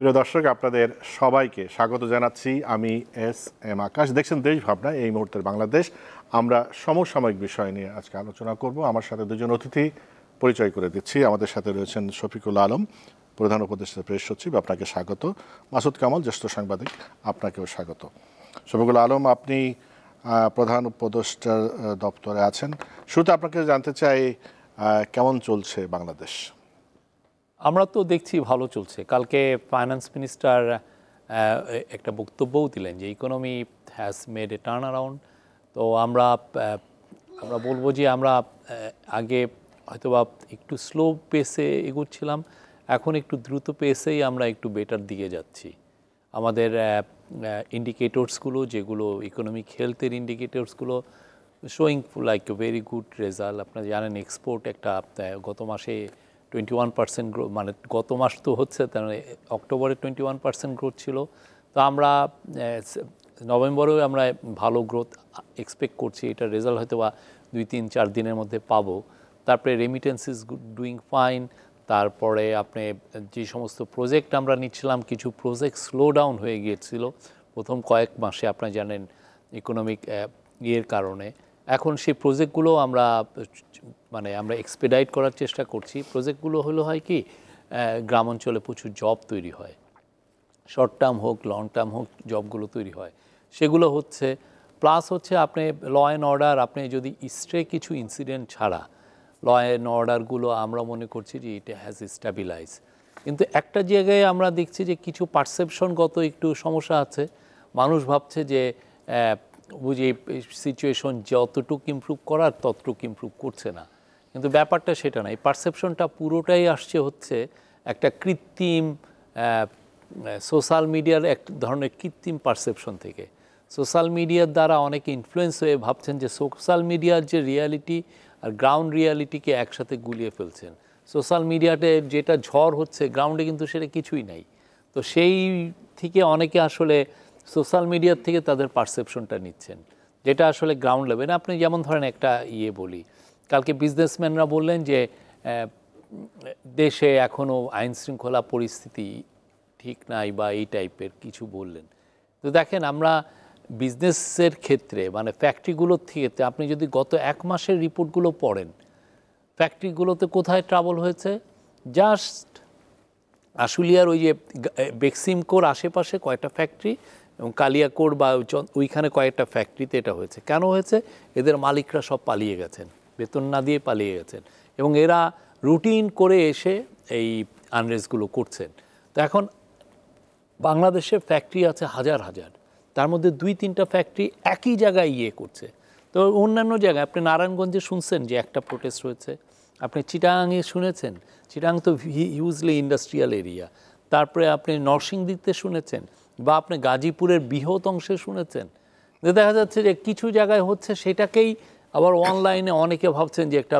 প্রিয় দর্শক, আপনাদের সবাইকে স্বাগত জানাচ্ছি। আমি এস আকাশ। দেখছেন দেশ ভাবনা, এই মুহূর্তের বাংলাদেশ। আমরা সমসাময়িক বিষয় নিয়ে আজকে আলোচনা করব। আমার সাথে দুজন অতিথি পরিচয় করে দিচ্ছি। আমাদের সাথে রয়েছেন শফিকুল আলম, প্রধান উপদেষ্টা প্রেস সচিব, আপনাকে স্বাগত। মাসুদ কামাল, জ্যেষ্ঠ সাংবাদিক, আপনাকেও স্বাগত। শফিকুল আলম, আপনি প্রধান উপদেষ্টার দপ্তরে আছেন। শুরুতে আপনাকে জানতে চাই, কেমন চলছে বাংলাদেশ? আমরা তো দেখছি ভালো চলছে। কালকে ফাইন্যান্স মিনিস্টার একটা বক্তব্যও দিলেন যে economy has made a turn around. তো আমরা বলবো যে আমরা আগে হয়তোবা একটু স্লো পেসে এগোচ্ছিলাম, এখন একটু দ্রুত পেসেই আমরা একটু বেটার দিকে যাচ্ছি। আমাদের ইন্ডিকেটরসগুলো, যেগুলো ইকোনমিক হেলথের ইন্ডিকেটরসগুলো, showing like a very good result. আপনারা জানেন এক্সপোর্ট একটা গত মাসে 21% গ্রোথ, মানে গত মাস তো হচ্ছে, তার অক্টোবরে 21% গ্রোথ ছিল। তো আমরা নভেম্বরেও আমরা ভালো গ্রোথ এক্সপেক্ট করছি। এটার রেজাল্ট হয়তো বা 2-3-4 দিনের মধ্যে পাবো। তারপরে রেমিটেন্স ইজ ডুইং ফাইন। তারপরে আপনি যে সমস্ত প্রজেক্ট আমরা নিচ্ছিলাম, কিছু প্রজেক্ট স্লো ডাউন হয়ে গিয়েছিল প্রথম কয়েক মাসে, আপনারা জানেন ইকোনমিক ইয়ের কারণে। এখন সেই প্রজেক্টগুলো আমরা এক্সপেডাইট করার চেষ্টা করছি। প্রজেক্টগুলো হয় কি, গ্রাম অঞ্চলে প্রচুর জব তৈরি হয়, শর্ট টার্ম হোক লং টার্ম হোক, জবগুলো তৈরি হয়, সেগুলো হচ্ছে। প্লাস হচ্ছে আপনি ল অ্যান্ড অর্ডার, আপনি যদি স্ট্রে কিছু ইনসিডেন্ট ছাড়া ল অ্যান্ড অর্ডারগুলো আমরা মনে করছি যে এটা হ্যাজ স্ট্যাবিলাইজ। কিন্তু একটা জায়গায় আমরা দেখছি যে কিছু পারসেপশনগত একটু সমস্যা আছে। মানুষ ভাবছে যে বুঝি সিচুয়েশন যতটুকু ইমপ্রুভ করার ততটুকু ইমপ্রুভ করছে না, কিন্তু ব্যাপারটা সেটা না। এই পারসেপশনটা পুরোটাই আসছে হচ্ছে একটা কৃত্রিম সোশ্যাল মিডিয়ার এক ধরনের কৃত্রিম পারসেপশন থেকে। সোশ্যাল মিডিয়ার দ্বারা অনেকে ইনফ্লুয়েন্স হয়ে ভাবছেন যে সোশ্যাল মিডিয়ার যে রিয়ালিটি আর গ্রাউন্ড রিয়ালিটিকে একসাথে গুলিয়ে ফেলছেন। সোশ্যাল মিডিয়াতে যেটা ঝড় হচ্ছে, গ্রাউন্ডে কিন্তু সেটা কিছুই নাই। তো সেই থেকে অনেকে আসলে সোশ্যাল মিডিয়ার থেকে তাদের পারসেপশনটা নিচ্ছেন, যেটা আসলে গ্রাউন্ড লেভেলে। আপনি যেমন ধরেন একটা বলি, কালকে বিজনেসম্যানরা বললেন যে দেশে এখনও আইন শৃঙ্খলা পরিস্থিতি ঠিক নাই বা এই টাইপের কিছু বললেন। তো দেখেন, আমরা বিজনেসের ক্ষেত্রে মানে ফ্যাক্টরিগুলোর থেকে আপনি যদি গত এক মাসের রিপোর্টগুলো পড়েন, ফ্যাক্টরিগুলোতে কোথায় ট্রাবল হয়েছে, জাস্ট আশুলিয়ার ওই যে বেক্সিমকোর আশেপাশে কয়েকটা ফ্যাক্টরি এবং কালিয়াকোর বা ওইখানে কয়েকটা ফ্যাক্টরিতে এটা হয়েছে। কেন হয়েছে? এদের মালিকরা সব পালিয়ে গেছেন, বেতন না দিয়ে পালিয়ে গেছেন, এবং এরা রুটিন করে এসে এই আনরেস্টগুলো করছেন। তো এখন বাংলাদেশে ফ্যাক্টরি আছে হাজার হাজার, তার মধ্যে 2-3টা ফ্যাক্টরি একই জায়গায় করছে। তো অন্যান্য জায়গায় আপনি নারায়ণগঞ্জে শুনছেন যে একটা প্রোটেস্ট হয়েছে, আপনি চিটাগাংয়ে শুনেছেন, চিটাগাং তো হিউজলি ইন্ডাস্ট্রিয়াল এরিয়া। তারপরে আপনি নরসিংদীতে শুনেছেন, বা আপনি গাজীপুরের বৃহৎ অংশে শুনেছেন। দেখা যাচ্ছে যে কিছু জায়গায় হচ্ছে, সেটাকেই আবার অনলাইনে অনেকে ভাবছেন যে একটা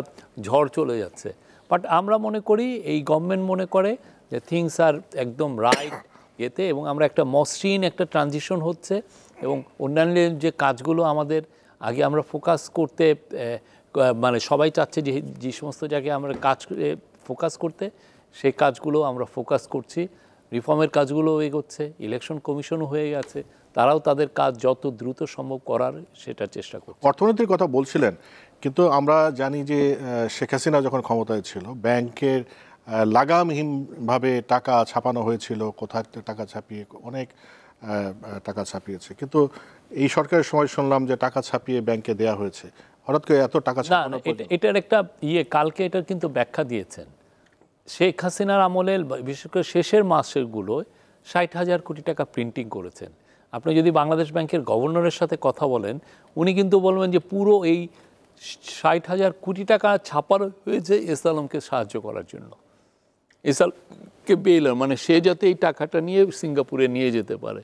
ঝড় চলে যাচ্ছে। বাট আমরা মনে করি, এই গভর্নমেন্ট মনে করে যে থিংস আর একদম রাইট এতে, এবং আমরা একটা মসৃণ একটা ট্রানজিশন হচ্ছে। এবং অন্যান্য যে কাজগুলো আমাদের আগে আমরা ফোকাস করতে, মানে সবাই চাচ্ছে যে সমস্ত জায়গায় আমরা কাজ ফোকাস করতে, সেই কাজগুলো আমরা ফোকাস করছি। রিফর্মের কাজগুলো এগোচ্ছে, ইলেকশন কমিশনও হয়ে গেছে, তারাও তাদের কাজ যত দ্রুত সম্ভব করার সেটা চেষ্টা করছে। অর্থনীতির কথা বলছিলেন, কিন্তু আমরা জানি যে শেখ হাসিনা যখন ক্ষমতায় ছিল, ব্যাংকের লাগামহীনভাবে টাকা ছাপানো হয়েছিল, কোথায় টাকা ছাপিয়ে অনেক টাকা ছাপিয়েছে। কিন্তু এই সরকারের সময় শুনলাম যে টাকা ছাপিয়ে ব্যাংকে দেয়া হয়েছে। হঠাৎ করে এত টাকা ছাপানো, এটার একটা কালকে এটার কিন্তু ব্যাখ্যা দিয়েছেন। শেখ হাসিনার আমলে বিশেষ করে শেষের মাসেরগুলোয় 60,000 কোটি টাকা প্রিন্টিং করেছেন। আপনি যদি বাংলাদেশ ব্যাংকের গভর্নরের সাথে কথা বলেন, উনি কিন্তু বলবেন যে পুরো এই 60,000 কোটি টাকা ছাপানো হয়েছে এস আলমকে সাহায্য করার জন্য, এস আলমকে বেইলার, মানে সে যাতে এই টাকাটা নিয়ে সিঙ্গাপুরে নিয়ে যেতে পারে,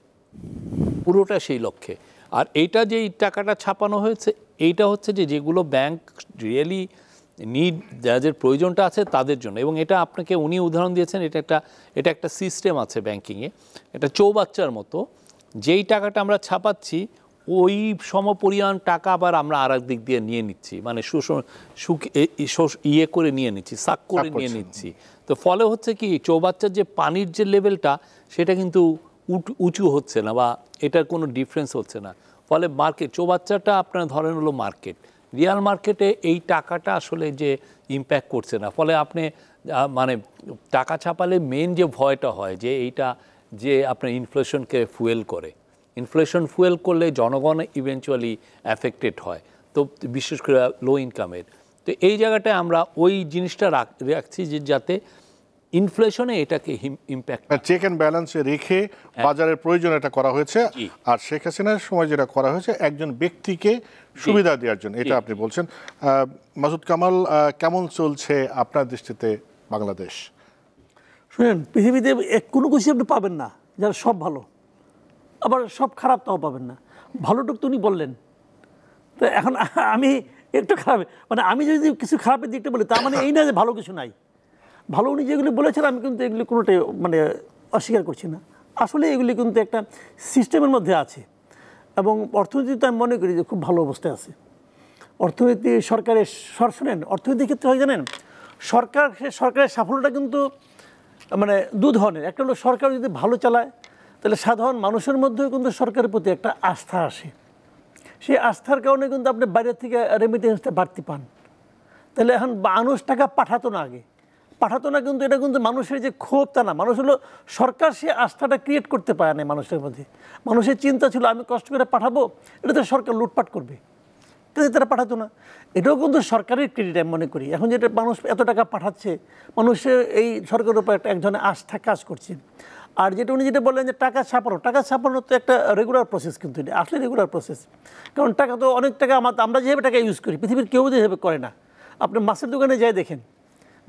পুরোটা সেই লক্ষ্যে। আর এইটা যে এই টাকাটা ছাপানো হয়েছে, এইটা হচ্ছে যেগুলো ব্যাংক রিয়েলি নিড, যাদের প্রয়োজনটা আছে তাদের জন্য। এবং এটা আপনাকে উনি উদাহরণ দিয়েছেন, এটা একটা সিস্টেম আছে ব্যাংকিংয়ে, এটা চৌবাচ্চার মতো। যেই টাকাটা আমরা ছাপাচ্ছি ওই সমপরিমাণ টাকা আবার আমরা আর দিক দিয়ে নিয়ে নিচ্ছি, মানে ইয়ে করে নিয়ে নিচ্ছি, সাক করে নিয়ে নিচ্ছি। তো ফলে হচ্ছে কি চৌবাচ্চার যে পানির যে লেভেলটা সেটা কিন্তু উঁচু হচ্ছে না, বা এটার কোনো ডিফারেন্স হচ্ছে না। ফলে মার্কেট, চৌবাচ্চাটা আপনার ধরেন হলো মার্কেট, রিয়াল মার্কেটে এই টাকাটা আসলে যে ইম্প্যাক্ট করছে না। ফলে আপনি মানে টাকা ছাপালে মেন যে ভয়টা হয় যে এইটা যে আপনার ইনফ্লেশনকে ফুয়েল করে, ইনফ্লেশন ফুয়েল করলে জনগণ ইভেনচুয়ালি অ্যাফেক্টেড হয়, তো বিশেষ করে লো ইনকামের। তো এই জায়গাটায় আমরা ওই জিনিসটা রাখছি যে যাতে ইনফ্লেশনে এটাকে ইম্প্যাক্ট, চেক অ্যান্ড ব্যালেন্সে রেখে বাজারের প্রয়োজন এটা করা হয়েছে। আর শেখ হাসিনার সময় যেটা করা হয়েছে একজন ব্যক্তিকে সুবিধা দেওয়ার জন্য, এটা আপনি বলছেন। মাসুদ কামাল, কেমন চলছে আপনার দৃষ্টিতে বাংলাদেশ? শুনেন, পৃথিবীতে কোনো কিছু আপনি পাবেন না যারা সব ভালো, আবার সব খারাপ তাও পাবেন না। ভালোটুক তো উনি বললেন, তো এখন আমি একটু খারাপ, মানে আমি যদি কিছু খারাপের দিকটা বলি তার মানে এই না যে ভালো কিছু নাই। ভালো উনি যেগুলি বলেছেন আমি কিন্তু এগুলি কোনোটাই মানে অস্বীকার করছি না। আসলে এগুলি কিন্তু একটা সিস্টেমের মধ্যে আছে, এবং অর্থনীতি তো আমি মনে করি যে খুব ভালো অবস্থায় আছে অর্থনীতি। সরকারের শুনেন, অর্থনীতির ক্ষেত্রে হয় জানেন, সরকারের সাফল্যটা কিন্তু মানে দু ধরনের। একটা হলো সরকার যদি ভালো চালায় তাহলে সাধারণ মানুষের মধ্যেও কিন্তু সরকারের প্রতি একটা আস্থা আসে। সেই আস্থার কারণে কিন্তু আপনি বাইরের থেকে রেমিটেন্সটা বাড়তি পান। তাহলে এখন মানুষ টাকা পাঠাতো না, আগে পাঠাতো না, কিন্তু এটা কিন্তু মানুষের যে ক্ষোভ তা না, মানুষ হলো সরকার সে আস্থাটা ক্রিয়েট করতে পারে না মানুষের মধ্যে। মানুষের চিন্তা ছিল আমি কষ্ট করে পাঠাবো, এটা তো সরকার লুটপাট করবে, কিন্তু তারা পাঠাতো না। এটাও কিন্তু সরকারের ক্রেডিট আমি মনে করি। এখন যেটা মানুষ এত টাকা পাঠাচ্ছে, মানুষের এই সরকারের উপর এক ধরনের আস্থা কাজ করছে। আর যেটা উনি যেটা বললেন যে টাকা ছাপানো তো একটা রেগুলার প্রসেস, কিন্তু এটা আসলে রেগুলার প্রসেস। কারণ টাকা তো অনেক টাকা আমরা যেভাবে টাকা ইউজ করি পৃথিবীর কেউ যেভাবে করে না। আপনি মাছের দোকানে যাই দেখেন,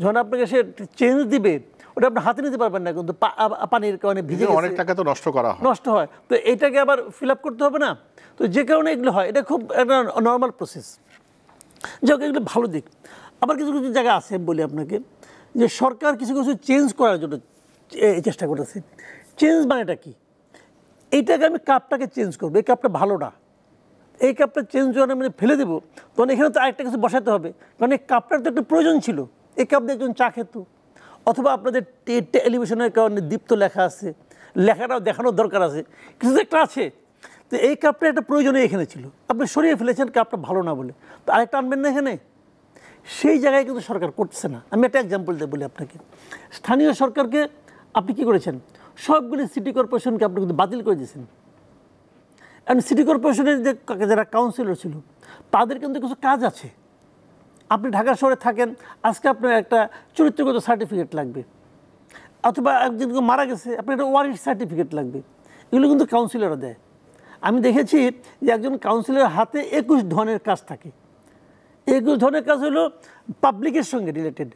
যখন আপনাকে সে চেঞ্জ দিবে ওটা আপনি হাতে নিতে পারবেন না, কিন্তু পানির কারণে ভিজে অনেক টাকা তো নষ্ট হয়। তো এইটাকে আবার ফিল আপ করতে হবে না, তো যে কারণে এগুলো হয়, এটা খুব একটা নর্মাল প্রসেস। যাক, এগুলো ভালো দিক। আবার কিছু কিছু জায়গা আছে বলি আপনাকে, যে সরকার কিছু কিছু চেঞ্জ করার জন্য চেষ্টা করেছে। চেঞ্জ মানেটা কি? এইটাকে আমি কাপটাকে চেঞ্জ করবো, এই কাপটা ভালো না, এই কাপটা চেঞ্জ যখন আমি ফেলে দেবো তখন এখানে তো আরেকটা কিছু বসাতে হবে, কারণ এই কাপটার তো একটা প্রয়োজন ছিল। এই কাপ দিয়ে একজন চা খেত, অথবা আপনাদের টেলিভিশনের কারণে দীপ্ত লেখা আছে, লেখাটাও দেখানোর দরকার আছে, কিছু একটা আছে। তো এই কাপটা একটা প্রয়োজনে এখানে ছিল, আপনি সরিয়ে ফেলেছেন কাপটা ভালো না বলে, তো আরেকটা আনবেন না এখানে। সেই জায়গায় কিন্তু সরকার করছে না। আমি একটা এক্সাম্পল দিয়ে বলি আপনাকে, স্থানীয় সরকারকে আপনি কি করেছেন, সবগুলি সিটি কর্পোরেশনকে আপনি কিন্তু বাতিল করে দিয়েছেন। এবং সিটি কর্পোরেশনের যে যারা কাউন্সিলর ছিল তাদের কিন্তু কিছু কাজ আছে। আপনি ঢাকা শহরে থাকেন, আজকে আপনার একটা চরিত্রগত সার্টিফিকেট লাগবে, অথবা একজন মারা গেছে আপনার একটা ওয়ারিশ সার্টিফিকেট লাগবে, এগুলো কিন্তু কাউন্সিলররা দেয়। আমি দেখেছি যে একজন কাউন্সিলরের হাতে 21 ধরনের কাজ থাকে। 21 ধরনের কাজ হলো পাবলিকের সঙ্গে রিলেটেড,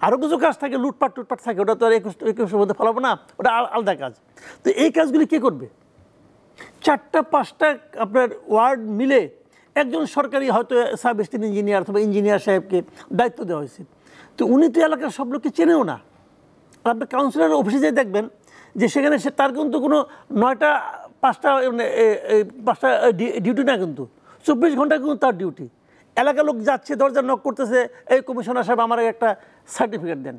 আরও কিছু কাজ থাকে, লুটপাট থাকে, ওটা তো আর 21 মধ্যে ফেলাবো না, ওটা আলাদা কাজ। তো এই কাজগুলি কে করবে? 4-5টা আপনার ওয়ার্ড মিলে একজন সরকারি হয়তো সাব অ্যাসিস্ট্যান্ট ইঞ্জিনিয়ার অথবা ইঞ্জিনিয়ার সাহেবকে দায়িত্ব দেওয়া হয়েছে। তো উনি তো এলাকার সব লোককে চেনেও না। আর আপনি কাউন্সিলরের অফিসে যেয়ে দেখবেন যে সেখানে তার কিন্তু কোনো 9টা 5টা ডিউটি না, কিন্তু 24 ঘন্টা কিন্তু তার ডিউটি। এলাকার লোক যাচ্ছে, দরজা নক করতেছে, এই কমিশনার সাহেব আমার একটা সার্টিফিকেট দেন,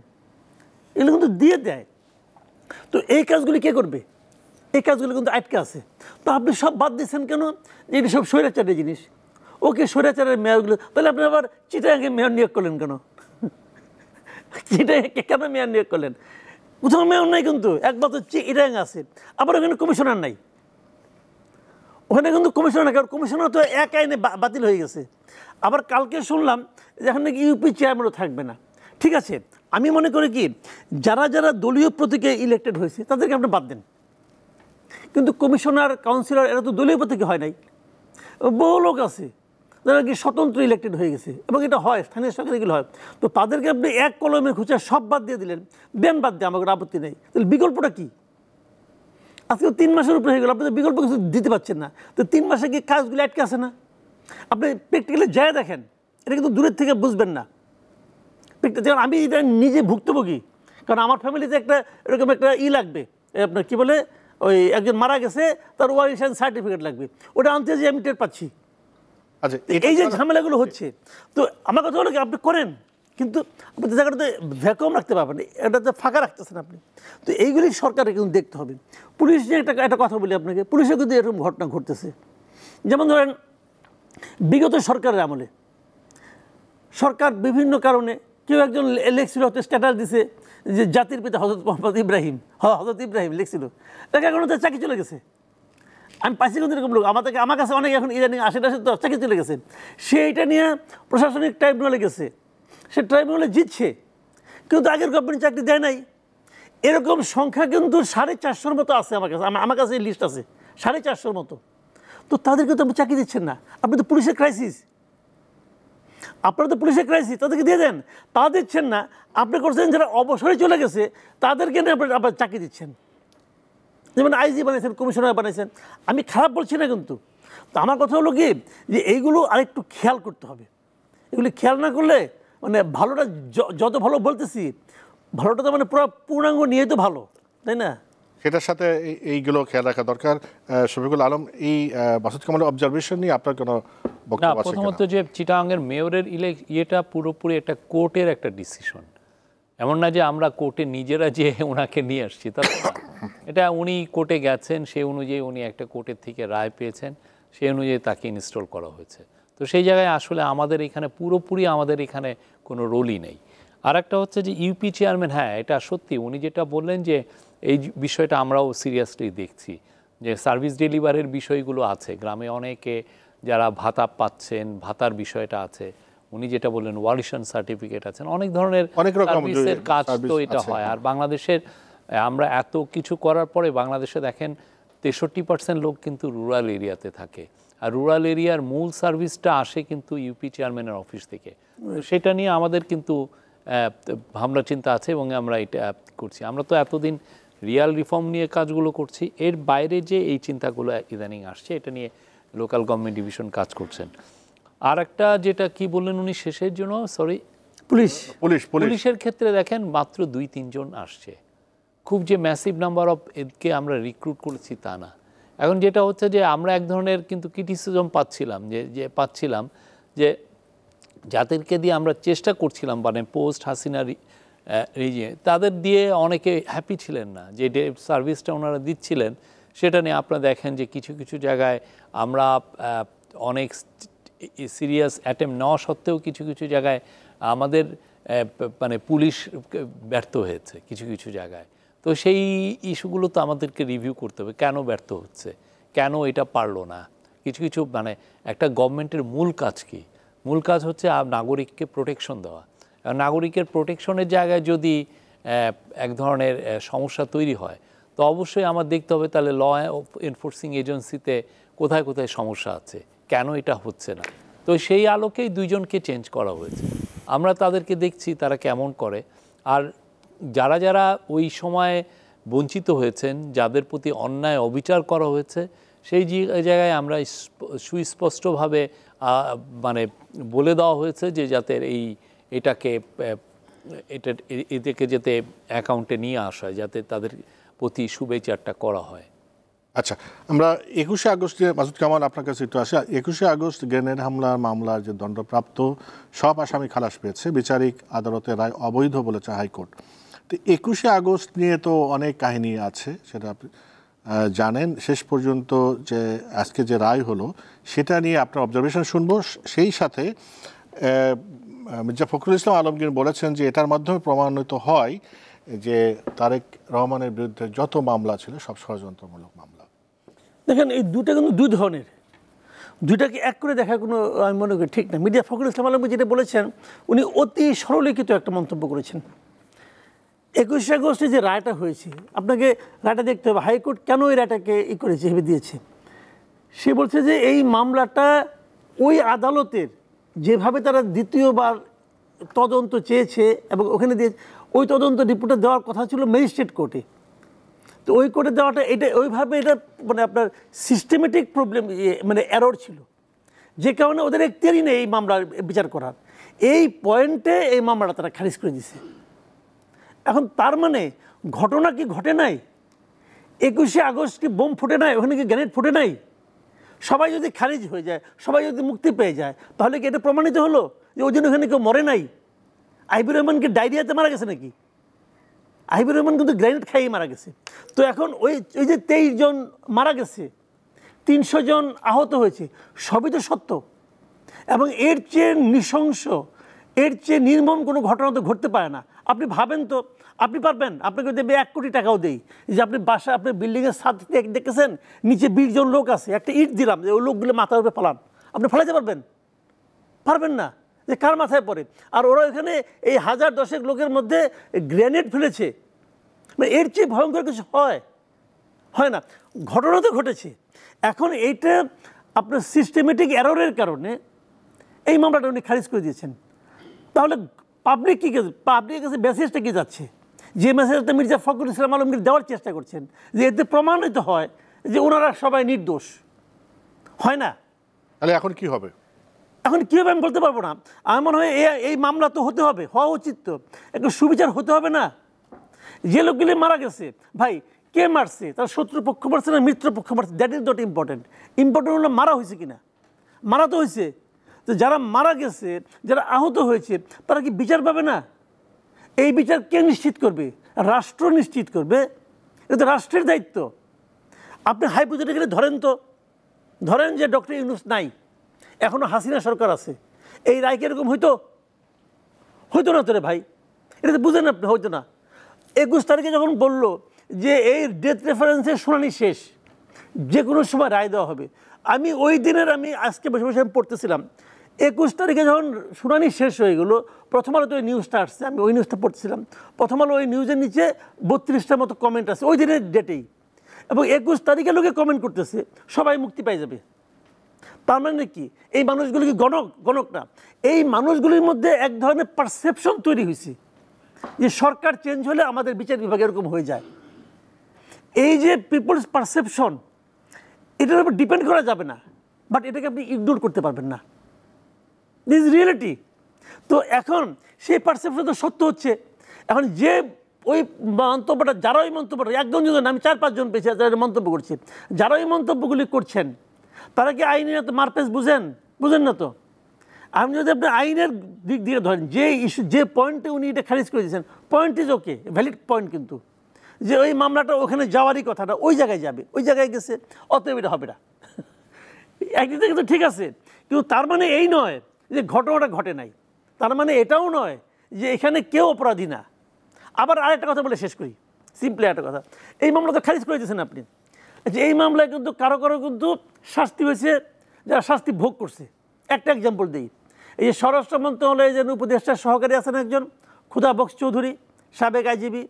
এগুলো কিন্তু দিয়ে দেয়। তো এই কাজগুলি কে করবে? এই কাজগুলো কিন্তু আটকে আছে। তো আপনি সব বাদ দিচ্ছেন কেন? যে এটি সব স্বৈরাচারের জিনিস। ওকে, স্বৈরাচারের মেয়রগুলো, তাহলে আপনি আবার চিটাগাংয়ে মেয়র নিয়োগ করলেন কেন? চিটাগাংয়ে কেন মেয়র নিয়োগ করলেন? কোথাও মেয়র নাই, কিন্তু একমাত্র চিটাগাং আছে। আবার ওখানে কমিশনার নাই, ওখানে কিন্তু কমিশনার নাই, কারণ কমিশনার তো এক আইনে বাতিল হয়ে গেছে। আবার কালকে শুনলাম যে এখন নাকি ইউপি চেয়ারম্যানও থাকবে না। ঠিক আছে, আমি মনে করি কি, যারা যারা দলীয় প্রতীকে ইলেক্টেড হয়েছে তাদেরকে আপনি বাদ দেন, কিন্তু কমিশনার কাউন্সিলর এরা তো দলীয় প্রতীকে হয় নাই। বহু লোক আছে যারা কি স্বতন্ত্র ইলেক্টেড হয়ে গেছে, এবং এটা হয়, স্থানীয় সরকার এগুলো হয়। তো তাদেরকে আপনি এক কলমে খুঁজে সব বাদ দিয়ে দিলেন, ব্যান বাদ দিয়ে, আমাকে আপত্তি নেই। তাহলে বিকল্পটা কি? আজকে 3 মাসের উপরে হয়ে গেল, আপনি তো বিকল্প কিছু দিতে পারছেন না। তো 3 মাসে কি কাজগুলো আটকে আসে না? আপনি প্র্যাকটিক্যালি যায় দেখেন, এটা কিন্তু দূরের থেকে বুঝবেন না। যেমন আমি এটা নিজে ভুক্তভোগী, কারণ আমার ফ্যামিলিতে একটা এরকম একটা লাগবে, আপনার কী বলে, ওই একজন মারা গেছে, তার ওয়ারিশান সার্টিফিকেট লাগবে, ওটা আনতে যে আমি টের পাচ্ছি। আচ্ছা, এই যে ঝামেলাগুলো হচ্ছে, তো আমার কথা হলো কি, আপনি করেন, কিন্তু আপনি তো জায়গাটাতে ভ্যাকুয়াম রাখতে পারবেন, এটাতে ফাঁকা রাখতেছেন আপনি। তো এইগুলি সরকারের কিন্তু দেখতে হবে। পুলিশ যে একটা কথা বলি আপনাকে, পুলিশে কিন্তু এরকম ঘটনা ঘটতেছে। যেমন ধরেন বিগত সরকারের আমলে সরকার বিভিন্ন কারণে কেউ একজন লেখছিল, হয়তো স্ট্যাটাস দিছে যে জাতির পিতা হযরত মোহাম্মদ ইব্রাহিম, হযরত ইব্রাহিম লিখছিল, তাকে এখন তার চাকরি চলে গেছে। আমি পাইছি কিন্তু এরকম লোক, আমার কাছে অনেক এখন ইদানিং আসে তো চাকরি চলে গেছে। সে এটা নিয়ে প্রশাসনিক ট্রাইব্যুনালে গেছে, সে ট্রাইব্যুনালে জিতছে, কিন্তু আগের গভর্নমেন্ট চাকরি দেয় নাই। এরকম সংখ্যা কিন্তু 450 মতো আছে আমার কাছে লিস্ট আছে 450 মতো। তো তাদেরকে তো আপনি চাকরি দিচ্ছেন না, আপনি তো পুলিশের ক্রাইসিস, আপনারা তো পুলিশের ক্রাইসিস, তাদেরকে দিয়ে দেন, তা দিচ্ছেন না। আপনি করছেন যারা অবসরে চলে গেছে তাদেরকে নিয়ে আপনার চাকরি দিচ্ছেন, যেমন আইজি বানিয়েছেন, কমিশনার বানিয়েছেন। আমি খারাপ বলছি না, কিন্তু তো আমার কথা হলো কি, যে এইগুলো আরেকটু খেয়াল করতে হবে। এগুলি খেয়াল না করলে মানে ভালোটা যত ভালো বলতেছি, ভালোটা তো মানে পুরো পূর্ণাঙ্গ নিয়ে তো ভালো, তাই না? সেটার সাথে এইগুলো খেয়াল রাখা দরকার। শফিকুল আলম, এই মাসুদ কামালের অবজারভেশন নিয়ে আপনার কোনো না, বক্তব্য আছে? প্রথমত যে চিটাগাংয়ের মেয়রের ইয়েটা পুরোপুরি একটা কোর্টের একটা ডিসিশন, এমন না যে আমরা কোর্টে নিজেরা যে ওনাকে নিয়ে আসছি, তা তো না। এটা উনি কোর্টে গেছেন, সেই অনুযায়ী উনি একটা কোর্টের থেকে রায় পেয়েছেন, সেই অনুযায়ী তাকে ইনস্টল করা হয়েছে। তো সেই জায়গায় আসলে আমাদের এখানে পুরোপুরি আমাদের এখানে কোনো রোলই নেই। আর একটা হচ্ছে যে ইউপি চেয়ারম্যান, হ্যাঁ এটা সত্যি, উনি যেটা বললেন যে এই বিষয়টা আমরাও সিরিয়াসলি দেখছি, যে সার্ভিস ডেলিভারির বিষয়গুলো আছে গ্রামে, অনেকে যারা ভাতা পাচ্ছেন, ভাতার বিষয়টা আছে। উনি যেটা বললেন ওয়ারিশন সার্টিফিকেট আছেন, অনেক ধরনের সার্ভিসের কাজ তো এটা হয়। আর বাংলাদেশের আমরা এত কিছু করার পরে বাংলাদেশে দেখেন 63% লোক কিন্তু রুরাল এরিয়াতে থাকে, আর রুরাল এরিয়ার মূল সার্ভিসটা আসে কিন্তু ইউপি চেয়ারম্যানের অফিস থেকে। সেটা নিয়ে আমাদের কিন্তু ভাবনা চিন্তা আছে এবং আমরা এটা করছি। আমরা তো এতদিন রিয়াল রিফর্ম নিয়ে কাজগুলো করছি, এর বাইরে যে এই চিন্তাগুলো ইদানিং আসছে, এটা নিয়ে লোকাল গভর্নমেন্ট ডিভিশন কাজ করছেন। আর একটা যেটা কি বললেন উনি শেষের জন্য, সরি, পুলিশের ক্ষেত্রে দেখেন মাত্র 2-3 জন আসছে, খুব যে ম্যাসিভ নাম্বার অফ এদকে আমরা রিক্রুট করেছি তা না। এখন যেটা হচ্ছে যে আমরা এক ধরনের কিন্তু ক্রিটিসিজম পাচ্ছিলাম, যে যাদেরকে দিয়ে আমরা চেষ্টা করছিলাম, মানে পোস্ট হাসিনা রিজিয়ে, তাদের দিয়ে অনেকে হ্যাপি ছিলেন না, যে সার্ভিসটা ওনারা দিচ্ছিলেন সেটা নিয়ে। আপনারা দেখেন যে কিছু কিছু জায়গায় আমরা অনেক সিরিয়াস অ্যাটেম্প নেওয়া সত্ত্বেও কিছু কিছু জায়গায় আমাদের মানে পুলিশ ব্যর্থ হয়েছে কিছু কিছু জায়গায়। তো সেই ইস্যুগুলো তো আমাদেরকে রিভিউ করতে হবে, কেন ব্যর্থ হচ্ছে, কেন এটা পারলো না। কিছু কিছু মানে একটা গভর্নমেন্টের মূল কাজ কি? মূল কাজ হচ্ছে নাগরিককে প্রোটেকশন দেওয়া। নাগরিকের প্রোটেকশনের জায়গায় যদি এক ধরনের সমস্যা তৈরি হয়, তো অবশ্যই আমার দেখতে হবে তাহলে ল এনফোর্সিং এজেন্সিতে কোথায় কোথায় সমস্যা আছে, কেন এটা হচ্ছে না। তো সেই আলোকেই 2 জনকে চেঞ্জ করা হয়েছে। আমরা তাদেরকে দেখছি তারা কেমন করে। আর যারা যারা ওই সময় বঞ্চিত হয়েছেন, যাদের প্রতি অন্যায় অবিচার করা হয়েছে, সেই জায়গায় আমরা সুস্পষ্টভাবে মানে বলে দেওয়া হয়েছে যে যাতে এদেরকে যাতে অ্যাকাউন্টে নিয়ে আসা হয়, যাতে তাদের প্রতি শুভেচ্ছাটা করা হয়। আচ্ছা, আমরা 21শে আগস্টে, মাসুদ কামাল আপনার কাছে একটু আসি। 21শে আগস্ট গ্রেনেড হামলার মামলার যে দণ্ডপ্রাপ্ত সব আসামি খালাস পেয়েছে, বিচারিক আদালতের রায় অবৈধ বলেছে হাইকোর্ট। তো 21শে আগস্ট নিয়ে তো অনেক কাহিনী আছে, সেটা আপনি জানেন। শেষ পর্যন্ত যে আজকে যে রায় হলো সেটা নিয়ে আপনার অবজারভেশন শুনবো। সেই সাথে মির্জা ফখরুল ইসলাম আলমগীর বলেছেন যে এটার মাধ্যমে প্রমাণিত হয় যে তারেক রহমানের বিরুদ্ধে যত মামলা ছিল সব ষড়যন্ত্রমূলক মামলা। দেখেন, এই দুটা কিন্তু 2 ধরনের, দুইটাকে এক করে দেখা কোনো আমি মনে করি ঠিক না। মির্জা ফখরুল ইসলাম আলমগীর যেটা বলেছেন, উনি অতি সরলীকৃত একটা মন্তব্য করেছেন। 21শে আগস্টে যে রায়টা হয়েছে, আপনাকে রায়টা দেখতে হবে হাইকোর্ট কেন এই রায়টাকে করেছে, ভেবে দিয়েছে। সে বলছে যে এই মামলাটা ওই আদালতের যেভাবে তারা দ্বিতীয়বার তদন্ত চেয়েছে এবং ওখানে দিয়ে ওই তদন্ত রিপোর্টে দেওয়ার কথা ছিল ম্যাজিস্ট্রেট কোর্টে, তো ওই কোর্টে দেওয়াটা এটা ওইভাবে এটা মানে আপনার সিস্টেমেটিক প্রবলেম, মানে এরর ছিল, যে কারণে ওদের এখতিয়ারই নেই এই মামলার বিচার করার। এই পয়েন্টে এই মামলাটা তারা খারিজ করে দিছে। এখন তার মানে ঘটনা কি ঘটে নাই, 21শে আগস্ট কি বোম ফুটে নাই, ওখানে কি গ্রেনেড ফুটে নাই? সবাই যদি খারিজ হয়ে যায়, সবাই যদি মুক্তি পেয়ে যায়, তাহলে কি এটা প্রমাণিত হলো যে ওই জন্য ওখানে কেউ মরে নাই? আইবুর রহমান কি ডায়রিয়াতে মারা গেছে নাকি? আইবুর রহমান কিন্তু গ্রেনেড খাইয়ে মারা গেছে। তো এখন ওই যে 23 জন মারা গেছে, 300 জন আহত হয়েছে, সবই তো সত্য। এবং এর চেয়ে নৃশংস, এর চেয়ে নির্মম কোনো ঘটনা তো ঘটতে পারে না। আপনি ভাবেন তো, আপনি পারবেন? আপনাকে দেবে 1 কোটি টাকাও দেই যে আপনি বাসা, আপনি বিল্ডিংয়ের ছাদ দেখতেছেন নিচে 20 জন লোক আছে, একটা ইট দিলাম যে ওই লোকগুলো মাথার উপরে ফালান, আপনি ফালাইতে পারবেন? পারবেন না। যে কার মাথায় পড়ে? আর ওরা এখানে এই 1000-10 লোকের মধ্যে গ্রেনেড ফেলেছে, মানে এর চেয়ে ভয়ঙ্কর কিছু হয় না। ঘটনা তো ঘটেছে। এখন এইটা আপনার সিস্টেমেটিক এররের কারণে এই মামলাটা উনি খারিজ করে দিয়েছেন। তাহলে পাবলিকের কাছে মেসেজটা কি যাচ্ছে? যে মেসেজটা মির্জা ফখরুল ইসলাম আলমগীর দেওয়ার চেষ্টা করছেন, যে এতে প্রমাণিত হয় যে ওনারা সবাই নির্দোষ, হয় না। তাহলে এখন কি হবে? এখন কী হবে আমি বলতে পারবো না। আমার মনে হয় এই মামলা তো হতে হবে, হওয়া উচিত, তো একটু সুবিচার হতে হবে না? যে লোকগুলি মারা গেছে, ভাই কে মারছে? তার শত্রু পক্ষ মারছে না মিত্র পক্ষ মারছে? That is not important. Important হলো মারা হয়েছে কিনা। মারা তো হয়েছে, তো যারা মারা গেছে, যারা আহত হয়েছে, তারা কি বিচার পাবে না? এই বিচার কে নিশ্চিত করবে? রাষ্ট্র নিশ্চিত করবে। এটা তো রাষ্ট্রের দায়িত্ব। আপনি হাইপোথেটিক্যালি ধরেন যে ডক্টর ইউনূস নাই, এখনো হাসিনা সরকার আছে, এই রায় কিরকম হইতো না তো রে ভাই? এটা তো বুঝেন আপনি, হইতো না। 21 তারিখে যখন বললো যে এই ডেথ রেফারেন্সের শুনানি শেষ, যে কোনো সময় রায় দেওয়া হবে, আমি ওই দিনের আজকে বসে বসে পড়তেছিলাম। 21 তারিখে যখন শুনানি শেষ হয়ে গেলো, প্রথম আলো তো ওই নিউজটা আসছে, আমি ওই নিউজটা পড়তেছিলাম। প্রথম আলো ওই নিউজের নিচে 32টার মতো কমেন্ট আছে ওই দিনের ডেটেই, এবং 21 তারিখে লোকে কমেন্ট করতেছে সবাই মুক্তি পাই যাবে। তার মানে কি এই মানুষগুলো কি গণক না? এই মানুষগুলির মধ্যে এক ধরনের পারসেপশন তৈরি হয়েছে যে সরকার চেঞ্জ হলে আমাদের বিচার বিভাগ এরকম হয়ে যায়। এই যে পিপলস পারসেপশন, এটার উপর ডিপেন্ড করা যাবে না, বাট এটাকে আপনি ইগনোর করতে পারবেন না। This is reality. তো এখন সেই পারসেপশন তো সত্য হচ্ছে। এখন যে ওই মন্তব্যটা, যারা ওই মন্তব্যটা, একজন দুজন, আমি 4-5 জন পেয়েছি যারা মন্তব্য করছি, যারা ওই মন্তব্যগুলি করছেন, তারা কি আইনের এত মারপেস বুঝেন না তো? আপনি যদি আপনি আইনের দিক দিয়ে ধরেন, যে ইস্যু, যে পয়েন্টে উনি এটা খারিজ করে দিয়েছেন, point is okay, valid point, কিন্তু যে ওই মামলাটা ওখানে যাওয়ারই কথাটা ওই জায়গায় যাবে, ওই জায়গায় গেছে, অতএব এটা হবে না। একদিক থেকে তো ঠিক আছে, কিন্তু তার মানে এই নয় যে ঘটনাটা ঘটে নাই, তার মানে এটাও নয় যে এখানে কেউ অপরাধী না। আবার আরেকটা কথা বলে শেষ করি, সিম্পলি একটা কথা। এই মামলা তো খারিজ করে দিয়েছেন আপনি, যে এই মামলায় কিন্তু কারো কিন্তু শাস্তি হয়েছে, যারা শাস্তি ভোগ করছে। একটা এক্সাম্পল দিই, এই যে স্বরাষ্ট্র মন্ত্রণালয়ে যে উপদেষ্টার সহকারী আছেন একজন, খুদা বক্স চৌধুরী, সাবেক আইজিবি,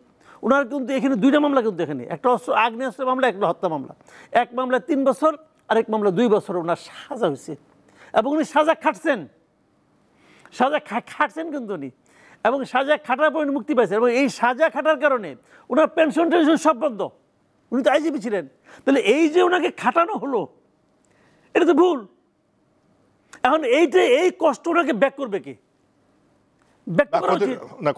ওনার কিন্তু এখানে 2টা মামলা, কিন্তু এখানে একটা আগ্নেয়াস্ত্র মামলা, একটা হত্যা মামলা। এক মামলা 3 বছর, আরেক মামলা 2 বছর ওনার সাজা হয়েছে, এবং উনি সাজা খাটছেন কিন্তু উনি, এবং সাজা খাটার পর মুক্তি পাইছেন, এবং এই সাজা খাটার কারণে ওনার পেনশন টেনশন সব বন্ধ। উনি তো আইজিপি ছিলেন। তাহলে এই যে ওনাকে খাটানো হলো, এটা তো ভুল। এখন এই কষ্ট ওনাকে ব্যাক করবে কে?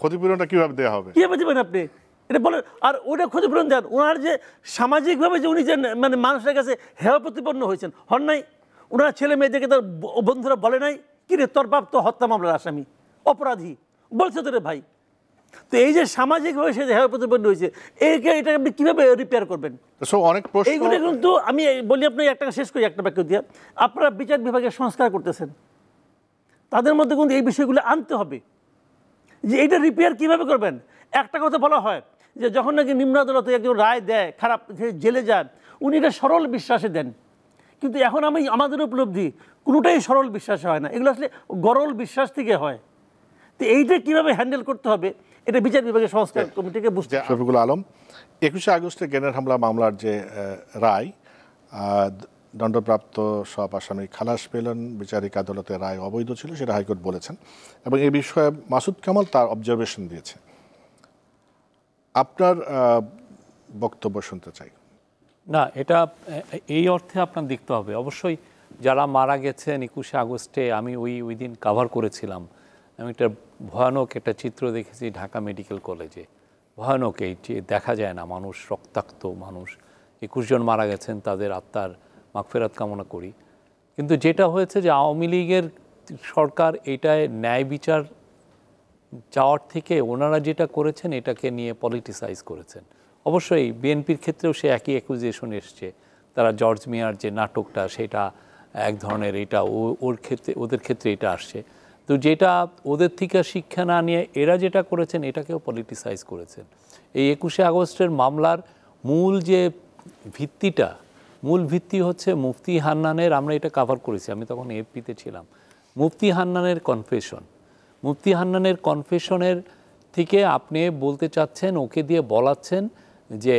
ক্ষতিপূরণটা কিভাবে দেওয়া হবে, কিভাবে দেবেন আপনি এটা বলেন? আর ওটা ক্ষতিপূরণ দেন। ওনার যে সামাজিকভাবে যে উনি যে মানে মানুষের কাছে হেয় প্রতিপন্ন হয়েছেন, হন নাই? ওনার ছেলে মেয়েদেরকে তার বন্ধুরা বলে নাই কি রে তোর বাপ তো হত্যা মামলার আসামি, অপরাধী বলছে তো রে ভাই। তো এই যে সামাজিকভাবে সে হেয় প্রতিপন্ন হয়েছে, এটা আপনি কীভাবে রিপেয়ার করবেন? অনেক প্রশ্ন এইগুলো কিন্তু আমি বলি, আপনি একটা শেষ করি একটা বাক্য দিয়ে, আপনারা বিচার বিভাগের সংস্কার করতেছেন, তাদের মধ্যে কিন্তু এই বিষয়গুলো আনতে হবে যে এটা রিপেয়ার কীভাবে করবেন। একটা কথা বলা হয় যে যখন নাকি নিম্ন আদালতে একজন রায় দেয়, খারাপ জেলে যান, উনি এটা সরল বিশ্বাসে দেন, কিন্তু এখন আমাদের উপলব্ধি কোনোটাই সরল বিশ্বাসে হয় না, এগুলো আসলে গরল বিশ্বাস থেকে হয়। তো এইটা কীভাবে হ্যান্ডেল করতে হবে, এটা বিচার বিভাগের সংস্কার কমিটিকে বুঝতে। শফিকুল আলম, 21শে আগস্টে গ্রেনেড হামলা মামলার যে রায়, দণ্ডপ্রাপ্ত সব আসামি খালাস পেলেন, বিচারিক আদালতে রায় অবৈধ ছিল সেটা হাইকোর্ট বলেছেন, এবং এই বিষয়ে মাসুদ কামাল তার অবজারভেশন দিয়েছে। আপনার বক্তব্য শুনতে চাই। না, এটা এই অর্থে আপনার দেখতে হবে, অবশ্যই যারা মারা গেছেন 21শে আগস্টে, আমি ওই দিন কাভার করেছিলাম। আমি ভয়ানক একটা চিত্র দেখেছি ঢাকা মেডিকেল কলেজে, ভয়ানক, এই যে দেখা যায় না মানুষ, রক্তাক্ত মানুষ, 21 জন মারা গেছেন, তাদের আত্মার মাগফিরাত কামনা করি। কিন্তু যেটা হয়েছে যে আওয়ামী লীগের সরকার এটায় ন্যায় বিচার চাওয়ার থেকে ওনারা যেটা করেছেন এটাকে নিয়ে পলিটিসাইজ করেছেন। অবশ্যই বিএনপির ক্ষেত্রেও সে একই অ্যাকুজেশন এসছে, তারা জর্জ মিয়ার যে নাটকটা সেটা এক ধরনের, এটা ওদের ক্ষেত্রে এটা আসছে। তো যেটা ওদের থেকে শিক্ষা না নিয়ে এরা যেটা করেছেন এটাকেও পলিটিসাইজ করেছেন। এই 21শে আগস্টের মামলার মূল যে ভিত্তিটা, মূল ভিত্তি হচ্ছে মুফতি হান্নানের, আমরা এটা কাভার করেছি, আমি তখন এফপিতে ছিলাম, মুফতি হান্নানের কনফেশন। মুফতি হান্নানের কনফেশনের থেকে আপনি বলতে চাচ্ছেন, ওকে দিয়ে বলাচ্ছেন যে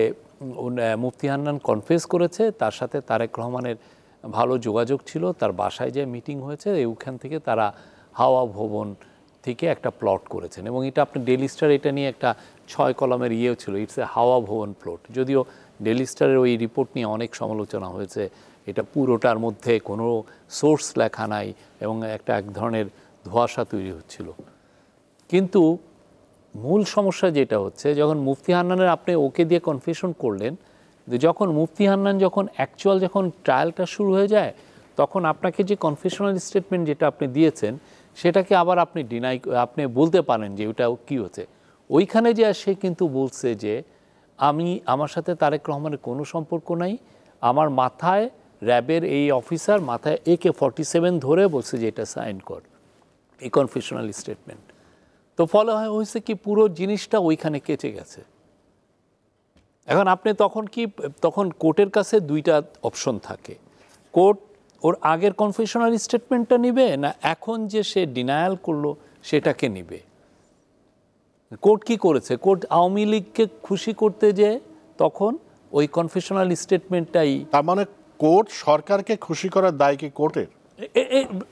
মুফতি হান্নান কনফেস করেছে, তার সাথে তারেক রহমানের ভালো যোগাযোগ ছিল, তার বাসায় যে মিটিং হয়েছে ওখান থেকে তারা হাওয়া ভবন থেকে একটা প্লট করেছেন। এবং এটা আপনি ডেইলি স্টার এটা নিয়ে একটা 6 কলামের ইয়েও ছিল, ইটস এ হাওয়া ভবন প্লট। যদিও ডেইলি স্টারের ওই রিপোর্ট নিয়ে অনেক সমালোচনা হয়েছে, এটা পুরোটার মধ্যে কোনো সোর্স লেখা নাই এবং এক ধরনের ধোঁয়াশা তৈরি হচ্ছিল। কিন্তু মূল সমস্যা যেটা হচ্ছে, যখন মুফতি হান্নানের আপনি ওকে দিয়ে কনফেশন করলেন, যখন মুফতি হান্নান যখন যখন ট্রায়ালটা শুরু হয়ে যায়, তখন আপনাকে যে কনফেশনাল স্টেটমেন্ট যেটা আপনি দিয়েছেন সেটাকে আবার আপনি আপনি বলতে পারেন যে ওটা কী হচ্ছে। ওইখানে যে সে কিন্তু বলছে যে আমার সাথে তারেক রহমানের কোনো সম্পর্ক নাই, আমার মাথায় র্যাবের এই অফিসার মাথায় AK-47 ধরে বলছে যে এটা সাইন কর, এই কনফেশনাল স্টেটমেন্ট। তো ফলে হয়েছে কি, পুরো জিনিসটা ওইখানে কেচে গেছে। এখন আপনি তখন কোর্টের কাছে 2টা অপশন থাকে, কোর্ট ওর আগের কনফেশনাল স্টেটমেন্টটা নিবে না এখন যে সে ডিনায়াল করলো সেটাকে নিবে। কোর্ট কি করেছে, কোর্ট আওয়ামী লীগকে খুশি করতে যে তখন ওই কনফেশনাল স্টেটমেন্টটাই, তার মানে কোর্ট সরকারকে খুশি করার দায় কি কোর্টের?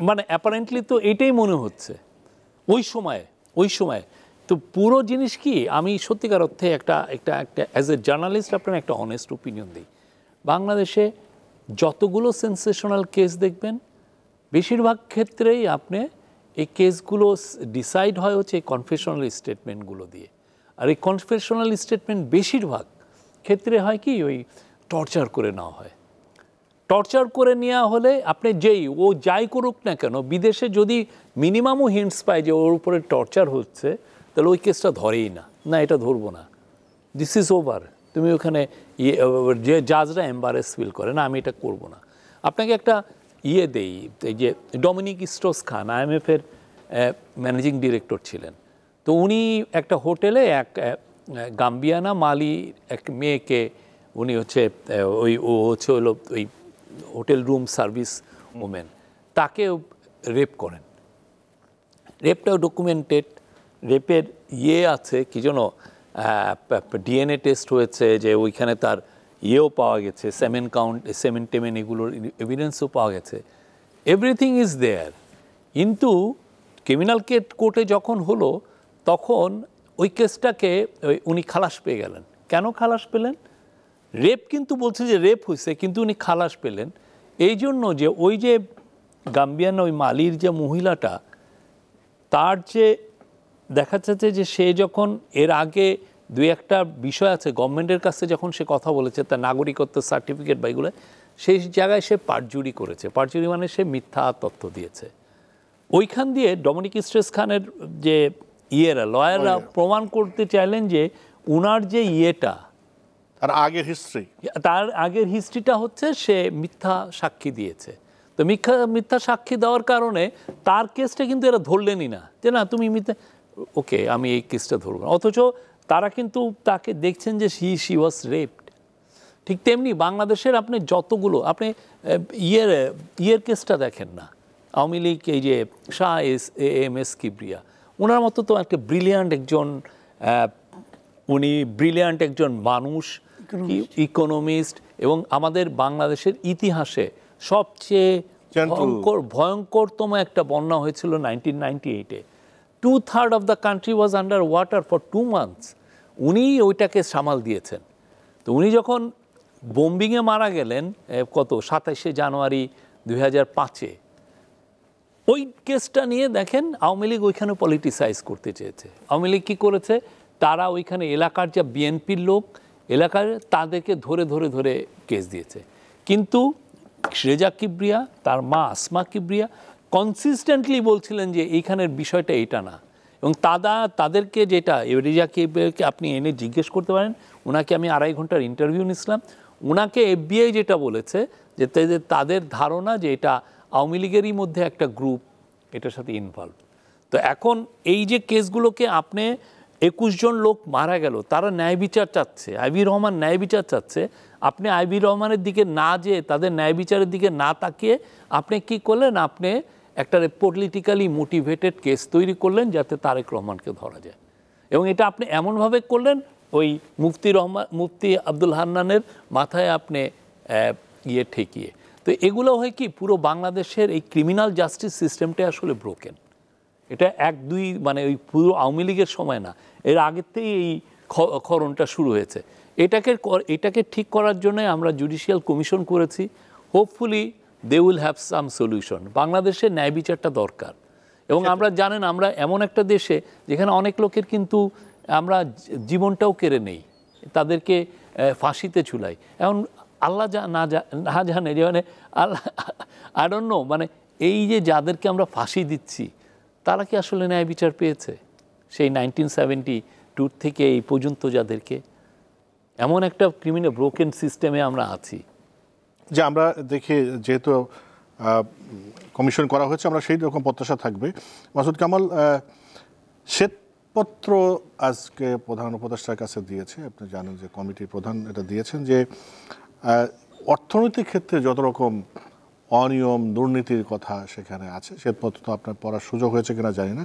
মানে অ্যাপারেন্টলি তো এটাই মনে হচ্ছে ওই সময়। তো পুরো জিনিস কি, আমি সত্যিকার অর্থে একটা অ্যাজ এ জার্নালিস্ট আপনার একটা অনেস্ট ওপিনিয়ন দিই, বাংলাদেশে যতগুলো সেন্সেশনাল কেস দেখবেন বেশিরভাগ ক্ষেত্রেই আপনি এই কেসগুলো ডিসাইড হয় হচ্ছে এই কনফেশনাল স্টেটমেন্টগুলো দিয়ে। আর এই কনফেশনাল স্টেটমেন্ট বেশিরভাগ ক্ষেত্রে হয় কি, ওই টর্চার করে নেওয়া হয়। টর্চার করে নেওয়া হলে আপনি ও যাই করুক না কেন, বিদেশে যদি মিনিমামও হিন্টস পায় যে ওর উপরে টর্চার হচ্ছে, তাহলে ওই কেসটা ধরেই না এটা ধরবো না, দিস ইজ ওভার। তুমি ওখানে যে জাজরা এম্বারেস ফিল করে না, আমি এটা করব না। আপনাকে একটা দেই, এই যে ডমিনিক স্ট্রস খান IMF-এর ম্যানেজিং ডিরেক্টর ছিলেন, তো উনি একটা হোটেলে এক গাম্বিয়ানা মালি এক মেয়েকে, উনি হচ্ছে হলো ওই হোটেল রুম সার্ভিস ওমেন, তাকে রেপ করেন। রেপটাও ডকুমেন্টেড, রেপের আছে কি যেন DNA টেস্ট হয়েছে, যে ওইখানে তার পাওয়া গেছে, সেমেন টেমেন এগুলোর এভিডেন্সও পাওয়া গেছে, এভরিথিং ইজ দেয়ার। কিন্তু ক্রিমিনাল কোর্টে যখন হলো তখন ওই কেসটাকে উনি খালাস পেয়ে গেলেন। কেন খালাস পেলেন? রেপ কিন্তু বলছে যে রেপ হয়েছে, কিন্তু উনি খালাস পেলেন এই জন্য যে ওই যে গাম্বিয়ান ওই মালির যে মহিলাটা, তার যে দেখা যাচ্ছে যে সে যখন এর আগে 2-1টা বিষয় আছে গভর্নমেন্টের কাছে যখন সে কথা বলেছে, তার নাগরিকত্ব সার্টিফিকেট বা এগুলো, সেই জায়গায় সে পারজুরি করেছে। পারজুরি মানে সে মিথ্যা তথ্য দিয়েছে। ওইখান দিয়ে ডমিনিক স্ট্রেস খানের যে লয়াররা প্রমাণ করতে চাইলেন যে উনার যে তার আগের হিস্ট্রিটা হচ্ছে সে মিথ্যা সাক্ষী দিয়েছে। তো মিথ্যা সাক্ষী দেওয়ার কারণে তার কেসটা কিন্তু এরা ধরলেনই না, যে না তুমি মিথ্যা, ওকে আমি এই কেসটা ধরব না। অথচ তারা কিন্তু তাকে দেখছেন যে শি ওয়াজ রেপড। ঠিক তেমনি বাংলাদেশের আপনি যতগুলো আপনি ইয়ের কেসটা দেখেন না, আওয়ামী লীগ এই যে শাহ এম.এস. কিবরিয়া, ওনার মতো তো একটা ব্রিলিয়ান্ট একজন মানুষ, ইকোনমিস্ট, এবং আমাদের বাংলাদেশের ইতিহাসে সবচেয়ে ভয়ঙ্করতম একটা বন্যা হয়েছিল 1998-এ। 2/3 of the country was under water for 2 months। উনি ওইটাকে সামাল দিয়েছেন। তো উনি যখন বোম্বিংয়ে মারা গেলেন 27শে জানুয়ারি 2005-এ, ওই কেসটা নিয়ে দেখেন আওয়ামী লীগ ওইখানে পলিটিসাইজ করতে চেয়েছে। আওয়ামী লীগ কী করেছে, তারা ওইখানে এলাকার যা বিএনপির লোক এলাকায় তাদেরকে ধরে ধরে ধরে কেস দিয়েছে। কিন্তু রেজা কিবরিয়া, তার মা আসমা কিবরিয়া কনসিস্টেন্টলি বলছিলেন যে এইখানের বিষয়টা এটা না, এবং তাদেরকে যেটা রেজা কিবরিয়াকে আপনি এনে জিজ্ঞেস করতে পারেন, ওনাকে আমি 2.5 ঘন্টার ইন্টারভিউ নিয়েছিলাম, ওনাকে FBI যেটা বলেছে যে তাদের ধারণা যে এটা আওয়ামী লীগেরই মধ্যে একটা গ্রুপ এটার সাথে ইনভলভ। তো এখন এই যে কেসগুলোকে আপনি 21 জন লোক মারা গেল, তারা ন্যায় বিচার চাচ্ছে, আইবি রহমান ন্যায় বিচার চাচ্ছে, আপনি আইবি রহমানের দিকে না যেয়ে তাদের ন্যায় বিচারের দিকে না তাকিয়ে আপনি কি করলেন, আপনি একটা পলিটিক্যালি মোটিভেটেড কেস তৈরি করলেন যাতে তারেক রহমানকে ধরা যায়, এবং এটা আপনি এমনভাবে করলেন ওই মুফতি আব্দুল হান্নানের মাথায় আপনি ঠেকিয়ে। তো এগুলো হয় কি, পুরো বাংলাদেশের এই ক্রিমিনাল জাস্টিস সিস্টেমটা আসলে ব্রোকেন। এটা 1-2 মানে ওই পুরো আওয়ামী লীগের সময় না, এর আগের থেকেই এই ক্ষরণটা শুরু হয়েছে। এটাকে ঠিক করার জন্য আমরা জুডিশিয়াল কমিশন করেছি। Hopefully they will have some solution. বাংলাদেশের ন্যায় বিচারটা দরকার, এবং আমরা জানেন আমরা এমন একটা দেশে যেখানে অনেক লোকের কিন্তু আমরা জীবনটাও কেড়ে নেই, তাদেরকে ফাঁসিতে ঝুলাই। এখন আল্লাহ না জানে যে মানে আল্লাহ আই ডোন্ট নো, মানে এই যে যাদেরকে আমরা ফাঁসি দিচ্ছি তারা কি আসলে ন্যায় বিচার পেয়েছে সেই 1972 থেকে এই পর্যন্ত? যাদেরকে এমন একটা ক্রিমিনাল ব্রোকেন সিস্টেমে আমরা আছি যে আমরা দেখি যেহেতু কমিশন করা হয়েছে, আমরা সেই রকম প্রত্যাশা থাকবে। মাসুদ কামাল, শ্বেতপত্র আজকে প্রধান উপদেষ্টার কাছে দিয়েছে, আপনি জানেন যে কমিটির প্রধান এটা দিয়েছেন যে অর্থনৈতিক ক্ষেত্রে যত রকম অনিয়ম দুর্নীতির কথা সেখানে আছে। শ্বেতপত্র তো আপনার পড়ার সুযোগ হয়েছে কিনা জানি না,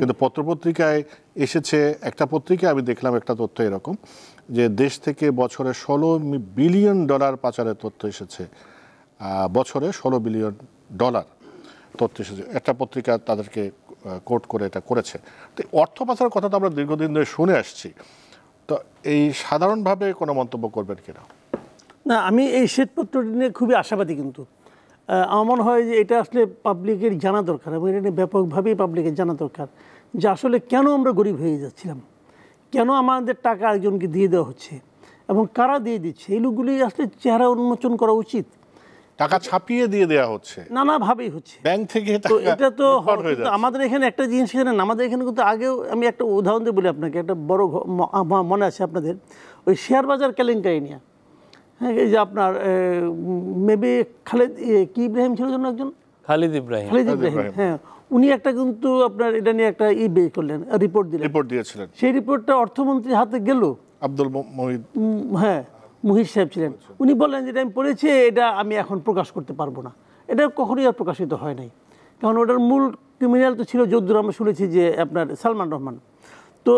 কিন্তু পত্রপত্রিকায় এসেছে। একটা পত্রিকায় আমি দেখলাম একটা তথ্য এরকম যে দেশ থেকে বছরে $16 বিলিয়ন পাচারের তথ্য এসেছে, বছরে $16 বিলিয়ন তথ্য এসেছে। একটা পত্রিকা তাদেরকে কোট করে এটা করেছে। তো অর্থ পাচারের কথা তো আমরা দীর্ঘদিন ধরে শুনে আসছি, তো এই সাধারণভাবে কোনো মন্তব্য করবেন কিনা? না, আমি এই শ্বেতপত্রটি নিয়ে খুবই আশাবাদী, কিন্তু আমার মনে হয় যে এটা আসলে পাবলিকের জানা দরকার, এবং এটা নিয়ে ব্যাপকভাবেই পাবলিকের জানা দরকার যে আসলে কেন আমরা গরিব হয়ে যাচ্ছিলাম, কেন আমাদের টাকা একজনকে দিয়ে দেওয়া হচ্ছে এবং কারা দিয়ে দিচ্ছে। এই লোকগুলি আসলে চেহারা উন্মোচন করা উচিত। টাকা ছাপিয়ে দিয়ে দেওয়া হচ্ছে, নানাভাবেই হচ্ছে ব্যাংক থেকে। তো এটা তো আমাদের এখানে একটা জিনিস জানেন, আমাদের এখানে কিন্তু আগেও আমি একটা উদাহরণ দিয়ে বলি আপনাকে, একটা বড় মনে আছে আপনাদের ওই শেয়ার বাজার কেলেঙ্কারি নিয়ে। হ্যাঁ, এই যে আপনার মেবি কি ইব্রাহিম ছিল জন্য একজন, খালিদ ইব্রাহিম, হ্যাঁ, উনি একটা কিন্তু আপনার এটা নিয়ে একটা বের করলেন, রিপোর্ট দিয়েছিলেন। সেই রিপোর্টটা অর্থমন্ত্রীর হাতে গেল, আব্দুল মুহিত, হ্যাঁ মুহিত সাহেব ছিলেন। উনি বললেন যেটা আমি পড়েছি এটা আমি এখন প্রকাশ করতে পারবো না। এটা কখনোই আর প্রকাশিত হয় নাই, কারণ ওটার মূল ক্রিমিনাল তো ছিল যদ্দূর আমরা শুনেছি যে আপনার সালমান রহমান। তো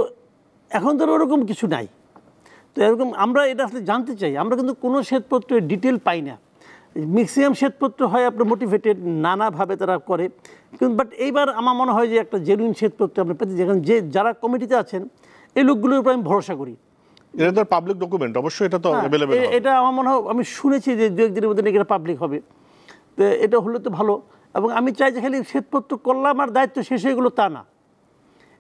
এখন তো ওরকম কিছু নাই। তো এরকম আমরা এটা আসলে জানতে চাই। আমরা কিন্তু কোনো শ্বেতপত্রের ডিটেল পাই না। ম্যাক্সিমাম শ্বেতপত্র হয় আপনার মোটিভেটেড, নানাভাবে তারা করে, কিন্তু বাট এইবার আমার মনে হয় যে একটা জেনুইন শ্বেতপত্র আমরা পেতে, যেখানে যারা কমিটিতে আছেন এই লোকগুলোর উপর আমি ভরসা করি। এটা তো পাবলিক ডকুমেন্ট, অবশ্যই এটা তো অ্যাভেলেবল হবে। এটা আমার মনে হয়, আমি শুনেছি যে 2-1 দিনের মধ্যে নাকি এটা পাবলিক হবে। তো এটা হলে তো ভালো, এবং আমি চাই যে খালি শ্বেতপত্র করলাম আর দায়িত্ব শেষ হয়ে গেলো তা না।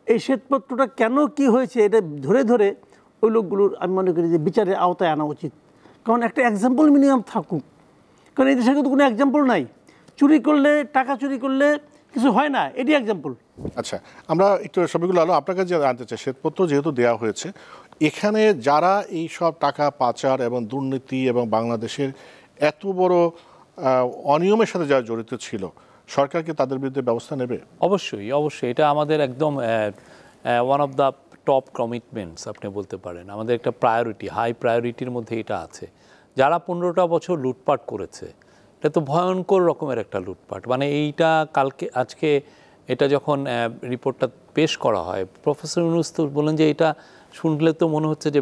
এই শ্বেতপত্রটা কেন কি হয়েছে এটা ধরে ধরে ওই লোকগুলোর আমি মনে করি যে বিচারের আওতায় আনা উচিত, কারণ একটা এক্সাম্পল মিনিমাম থাকুক। কারণ এই দেশে কিন্তু কোনো এক্সাম্পল নাই। চুরি করলে, টাকা চুরি করলে কিছু হয় না, এটি এক্সাম্পল। আচ্ছা, আমরা একটু সবগুলো আলো আপনার কাছে জানতে চাই। শ্বেতপত্র যেহেতু দেওয়া হয়েছে, এখানে যারা এই সব টাকা পাচার এবং দুর্নীতি এবং বাংলাদেশের এত বড় অনিয়মের সাথে যারা জড়িত ছিল, সরকার কি তাদের বিরুদ্ধে ব্যবস্থা নেবে? অবশ্যই, অবশ্যই। এটা আমাদের একদম one of the top commitments আপনি বলতে পারেন। আমাদের একটা প্রায়োরিটি, হাই প্রায়োরিটির মধ্যে এটা আছে। যারা 15টা বছর লুটপাট করেছে, এটা তো ভয়ঙ্কর রকমের একটা লুটপাট। মানে এইটা আজকে এটা যখন রিপোর্টটা পেশ করা হয়, প্রফেসর ইউনূস তো বলেন যে এটা শুনলে তো মনে হচ্ছে যে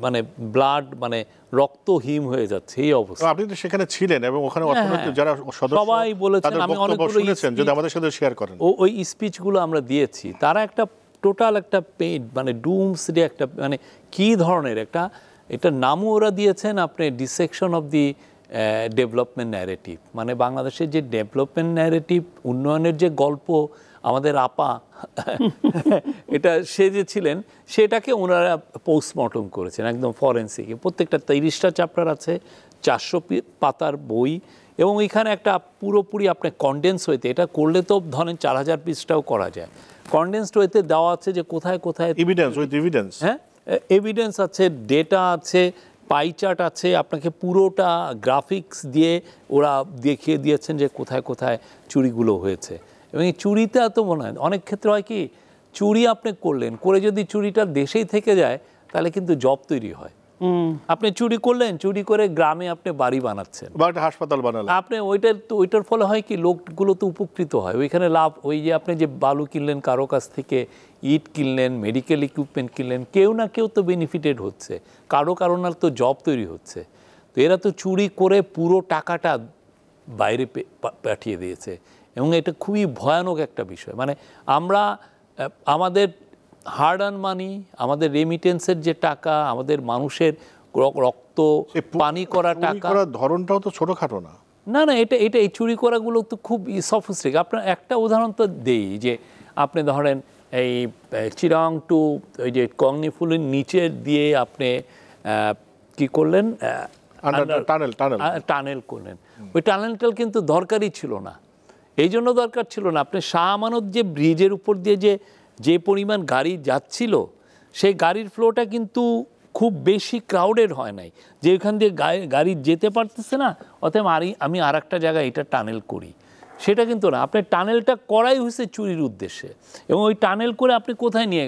মানে ব্লাড, মানে রক্ত হিম হয়ে যাচ্ছে এই অবস্থা। আপনি তো সেখানে ছিলেন এবং ওখানে অর্থনৈতিক যারা সদস্য সবাই বলেছেন, আমি অনেকগুলো শুনেছেন, যদি আমাদের সাথে শেয়ার করেন। ওই স্পিচগুলো আমরা দিয়েছি। তারা একটা টোটাল একটা পেইড, মানে ডুমসডে একটা, মানে কী ধরনের একটা, এটা নামও ওরা দিয়েছেন আপনি dissection of the development narrative. মানে বাংলাদেশের যে ডেভেলপমেন্ট ন্যারেটিভ, উন্নয়নের যে গল্প আমাদের আপা এটা সে যে ছিলেন সেটাকে ওনারা পোস্টমর্টম করেছেন একদম ফরেন্সিকে। প্রত্যেকটা 30টা চ্যাপ্টার আছে, 400 পাতার বই, এবং এখানে একটা পুরোপুরি আপনার কনডেন্স হইতে, এটা করলে তো ধরেন 4000 পৃষ্ঠাও করা যায়। কনডেন্সড হইতে দেওয়া আছে যে কোথায় কোথায় এভিডেন্স উইথ এভিডেন্স, হ্যাঁ এভিডেন্স আছে, ডেটা আছে, পাই চার্ট আছে, আপনাকে পুরোটা গ্রাফিক্স দিয়ে ওরা দেখিয়ে দিয়েছেন যে কোথায় কোথায় চুরিগুলো হয়েছে। এবং এই চুরিতে এত মনে হয় অনেক ক্ষেত্রে হয় কি, চুরি আপনি করলেন, করে যদি চুরিটা দেশেই থেকে যায় তাহলে কিন্তু জব তৈরি হয়। আপনি চুরি করলেন, চুরি করে গ্রামে আপনি বাড়ি বানাচ্ছেন বা একটা হাসপাতাল বানালেন, আপনি ওইটার ফলে হয় কি, লোকগুলো তো উপকৃত হয় ওইখানে লাভ। ওই যে আপনি যে বালু কিনলেন কারো কাছ থেকে, ইট কিনলেন, মেডিকেল ইকুইপমেন্ট কিনলেন, কেউ না কেউ তো বেনিফিটেড হচ্ছে, কারণ তো জব তৈরি হচ্ছে। তো এরা তো চুরি করে পুরো টাকাটা বাইরে পাঠিয়ে দিয়েছে, এবং এটা খুবই ভয়ানক একটা বিষয়। মানে আমরা আমাদের হার্ড আর্ন মানি, আমাদের রেমিটেন্সের যে টাকা, আমাদের মানুষের রক্ত পানি করা টাকা, ধরনটাও তো ছোটখাটো না। না না, এটা এই চুরি করাগুলো তো খুব সফিস্টিকেটেড। আপনার একটা উদাহরণ তো দেই, যে আপনি ধরেন এই চিরাং টু ওই যে কংনিফুলের নিচে দিয়ে আপনি কি করলেন, টানেল করলেন। ওই টানেলটা কিন্তু দরকারই ছিল না। এই জন্য দরকার ছিল না, আপনি শাহ আমানত যে ব্রিজের উপর দিয়ে যে পরিমাণ গাড়ি যাচ্ছিল, সেই গাড়ির ফ্লোটা কিন্তু খুব বেশি ক্রাউডেড হয় নাই, যে ওইখান দিয়ে গাড়ি যেতে পারতেছে না, অতএব আমি আর একটা জায়গায় এটা টানেল করি, সেটা কিন্তু না। আপনার টানেলটা করাই হয়েছে চুরির উদ্দেশ্যে। এবং ওই টানেল করে আপনি কোথায় নিয়ে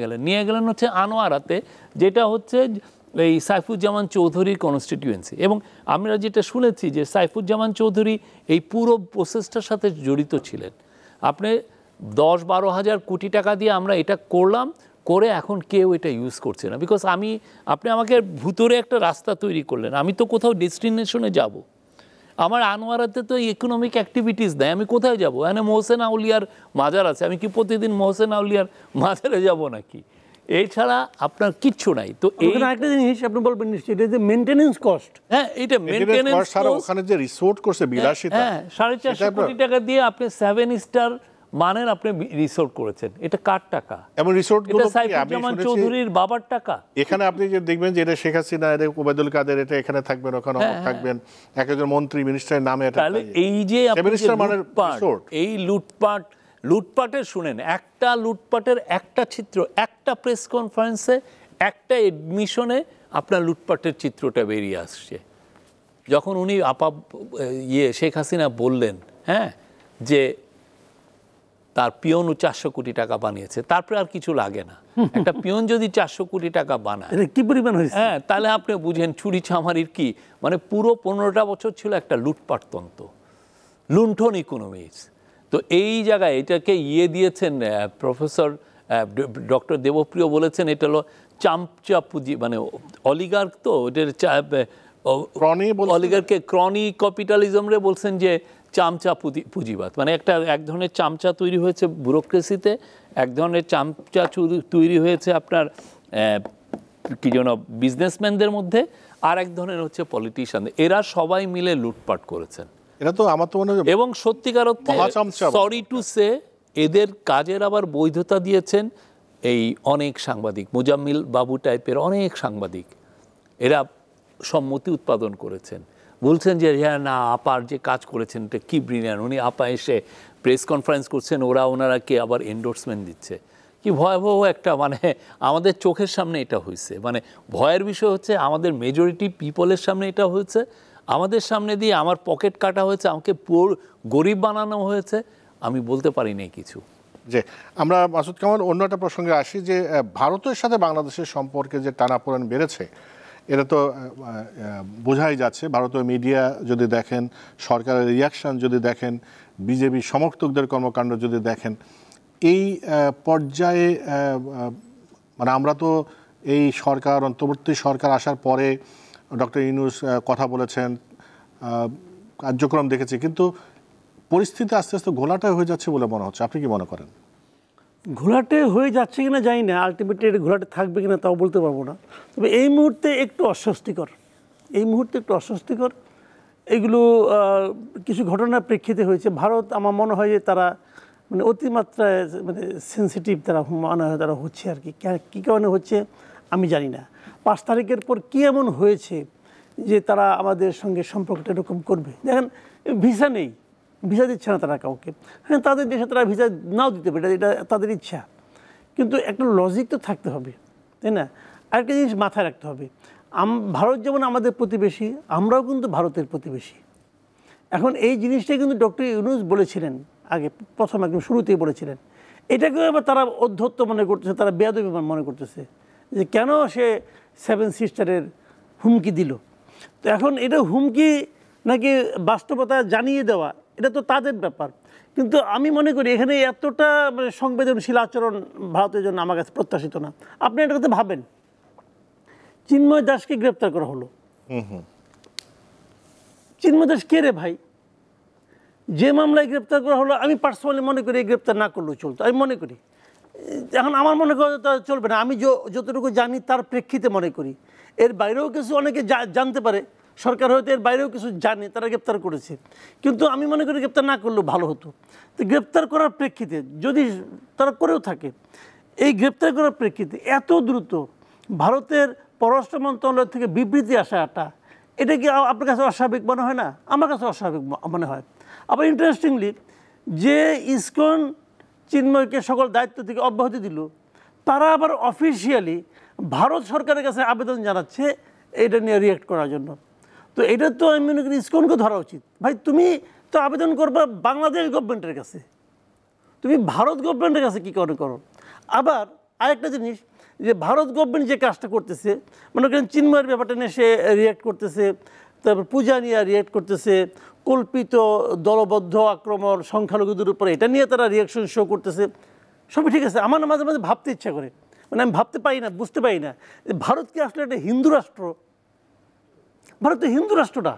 গেলেন হচ্ছে আনোয়ারাতে, যেটা হচ্ছে এই সাইফুজ্জামান চৌধুরীর কনস্টিটিউয়েন্সি। এবং আমরা যেটা শুনেছি যে সাইফুজ্জামান চৌধুরী এই পুরো প্রসেসটার সাথে জড়িত ছিলেন। আপনি 10-12 হাজার কোটি টাকা দিয়ে আমরা এটা করলাম, করে এখন কেউ এটা ইউজ করছে না, বিকজ আপনি আমাকে ভুতুরে একটা রাস্তা তৈরি করলেন, আমি তো কোথাও ডেস্টিনেশনে যাব, আমার আনোয়ারাতে তো ইকোনমিক অ্যাক্টিভিটিস দেয়, আমি কোথায় যাব? এখানে মোহসেন আউলিয়ার মাজার আছে, আমি কি প্রতিদিন মোহসেন আউলিয়ার মাজারে যাব নাকি? এছাড়া আপনার কিচ্ছু নাই। তো একটা জিনিস আপনি বলবেন নিশ্চয়ই, এটা যে মেইনটেনেন্স কস্ট, হ্যাঁ এটা মেইনটেনেন্স ছাড়া ওখানে যে রিসোর্ট করছে বিলাসিতা, হ্যাঁ 450 কোটি টাকা দিয়ে আপনি 7 স্টার মানের আপনি রিসোর্ট করেছেন, এটা কার টাকা? এবং রিসোর্টগুলো সাইফুজ্জামান চৌধুরীর বাবার টাকা। এখানে আপনি যে দেখবেন যে এটা শেখ হাসিনা, এটা ওবায়দুল কাদের, এটা এখানে থাকবেন, ওখানে থাকবেন, এক একজন মন্ত্রী মিনিস্টারের নামে এটা। তাহলে এই যে এই লুটপাটের শুনেন, একটা লুটপাটের একটা চিত্র, একটা প্রেস কনফারেন্সে, একটা এডমিশনে আপনার লুটপাটের চিত্রটা বেরিয়ে আসছে। যখন উনি শেখ হাসিনা বললেন, হ্যাঁ, যে তার পিয়ন 400 কোটি টাকা বানিয়েছে, তারপরে আর কিছু লাগে না। একটা পিয়ন যদি 400 কোটি টাকা বানায়, কি পরিমাণ হয়েছে, হ্যাঁ, তাহলে আপনি বুঝেন চুরি চামারির কি, মানে পুরো 15টা বছর ছিল একটা লুটপাটতন্ত্র, লুণ্ঠন ইকোনমিক্স। তো এই জায়গায় এটাকে দিয়েছেন প্রফেসর ডক্টর দেবপ্রিয় বলেছেন, এটা হলো চামচা পুঁজি, মানে অলিগার্ক, তো এটার অলিগার্ককে ক্রনি ক্যাপিটালিজম রে বলছেন যে চামচা পুঁজিবাদ, মানে এক ধরনের চামচা তৈরি হয়েছে ব্যুরোক্রেসিতে, এক ধরনের চামচা তৈরি হয়েছে আপনার কি যেন বিজনেসম্যানদের মধ্যে, আর এক ধরনের হচ্ছে পলিটিশিয়ান। এরা সবাই মিলে লুটপাট করেছেন। এটা তো আমার তো মনে হয়, এবং সত্যিকার অর্থে সরি টু সে, এদের কাজের আবার বৈধতা দিয়েছেন এই অনেক সাংবাদিক, মুজাম্মিল বাবু টাইপের অনেক সাংবাদিক, এরা সম্মতি উৎপাদন করেছেন, বলছেন যে হ্যাঁ না, আপার যে কাজ করেছেন এটা কি ব্রিলিয়ান্ট। উনি আপা এসে প্রেস কনফারেন্স করছেন, ওনারাকে আবার এন্ডোর্সমেন্ট দিচ্ছে। কি ভয়াবহ একটা, মানে আমাদের চোখের সামনে এটা হয়েছে। মানে ভয়ের বিষয় হচ্ছে আমাদের মেজরিটি পিপলের সামনে এটা হয়েছে, আমাদের সামনে দিয়ে আমার পকেট কাটা হয়েছে, আমাকে পুরো গরিব বানানো হয়েছে, আমি বলতে পারি নাই কিছু। যে আমরা মাসুদ কামাল অন্য একটা প্রসঙ্গে আসি, যে ভারতের সাথে বাংলাদেশের সম্পর্কে যে টানাপোড়েন বেড়েছে, এটা তো বোঝাই যাচ্ছে। ভারতীয় মিডিয়া যদি দেখেন, সরকারের রিয়াকশন যদি দেখেন, বিজেপি সমর্থকদের কর্মকাণ্ড যদি দেখেন, এই পর্যায়ে মানে আমরা তো এই সরকার, অন্তর্বর্তী সরকার আসার পরে ডক্টর ইউনূস কথা বলেছেন, কার্যক্রম দেখেছি, কিন্তু পরিস্থিতি আস্তে আস্তে ঘোলাটে হয়ে যাচ্ছে বলে মনে হচ্ছে। আপনি কি মনে করেন? ঘোলাটে হয়ে যাচ্ছে কিনা জানি না, আলটিমেটলি এটা ঘোলাটে থাকবে কিনা তাও বলতে পারবো না। তবে এই মুহূর্তে একটু অস্বস্তিকর, এগুলো কিছু ঘটনার প্রেক্ষিতে হয়েছে। ভারত, আমার মনে হয় যে তারা মানে অতিমাত্রায় মানে সেন্সিটিভ তারা মনে হয় তারা হচ্ছে আর কি। কী কারণে হচ্ছে আমি জানি না। 5 তারিখের পর কী এমন হয়েছে যে তারা আমাদের সঙ্গে সম্পর্কটা এরকম করবে। দেখেন ভিসা নেই, ভিসা দিচ্ছে না তারা কাউকে। হ্যাঁ, তাদের দেশে তারা ভিসা নাও দিতে পারে, এটা তাদের ইচ্ছা, কিন্তু একটা লজিক তো থাকতে হবে, তাই না? আরেকটা জিনিস মাথায় রাখতে হবে, ভারত যেমন আমাদের প্রতিবেশী, আমরাও কিন্তু ভারতের প্রতিবেশী। এখন এই জিনিসটাই কিন্তু ডক্টর ইউনূস বলেছিলেন আগে, প্রথম একদম শুরুতেই বলেছিলেন। এটাকেও এবার তারা অধ্যত্ত মনে করতেছে, তারা বেয়াদবি মনে করতেছে যে কেন সে 7 সিস্টারের হুমকি দিল। তো এখন এটা হুমকি নাকি বাস্তবতা জানিয়ে দেওয়া, এটা তো তাদের ব্যাপার। কিন্তু আমি মনে করি এখানে এতটা মানে সংবেদনশীল আচরণ ভারতের জন্য আমার কাছে প্রত্যাশিত না। আপনি এটা কথা ভাবেন, চিন্ময় দাসকে গ্রেপ্তার করা হলো। চিন্ময় দাস কে রে ভাই? যে মামলায় গ্রেপ্তার করা হলো, আমি পার্সোনালি মনে করি এই গ্রেপ্তার না করলেও চলতো, আমি মনে করি। এখন আমার মনে করি চলবে না, আমি যতটুকু জানি তার প্রেক্ষিতে মনে করি। এর বাইরেও কিছু অনেকে জানতে পারে, সরকার হয়তো এর বাইরেও কিছু জানে, তারা গ্রেপ্তার করেছে, কিন্তু আমি মনে করি গ্রেপ্তার না করলেও ভালো হতো। তো গ্রেপ্তার করার প্রেক্ষিতে যদি তারা করেও থাকে, এই গ্রেপ্তার করার প্রেক্ষিতে এত দ্রুত ভারতের পররাষ্ট্র মন্ত্রণালয় থেকে বিবৃতি আসাটা, এটা কি আপনার কাছে অস্বাভাবিক মনে হয় না? আমার কাছে অস্বাভাবিক মনে হয়। আবার ইন্টারেস্টিংলি, যে ইসকন চিন্ময়কে সকল দায়িত্ব থেকে অব্যাহতি দিল, তারা আবার অফিসিয়ালি ভারত সরকারের কাছে আবেদন জানাচ্ছে এটা নিয়ে রিয়েক্ট করার জন্য। তো এটা তো আমি মনে করি ইসকনকে ধরা উচিত। ভাই, তুমি তো আবেদন করবা বাংলাদেশ গভর্নমেন্টের কাছে, তুমি ভারত গভর্নমেন্টের কাছে কী করে করো? আবার আরেকটা জিনিস, যে ভারত গভর্নমেন্ট যে কাজটা করতেছে, মনে করেন চিন্ময়ের ব্যাপারটা নিয়ে সে রিয়েক্ট করতেছে, তারপর পূজা নিয়ে রিয়েক্ট করতেছে, কল্পিত দলবদ্ধ আক্রমণ সংখ্যালঘুদের উপরে, এটা নিয়ে তারা রিয়াকশন শো করতেছে, সবই ঠিক আছে। আমার মাঝে মাঝে ভাবতে ইচ্ছা করে, মানে আমি ভাবতে পারি না, বুঝতে পারি না যে ভারত কি আসলে একটা হিন্দু রাষ্ট্র? ভারত তো হিন্দু রাষ্ট্র না।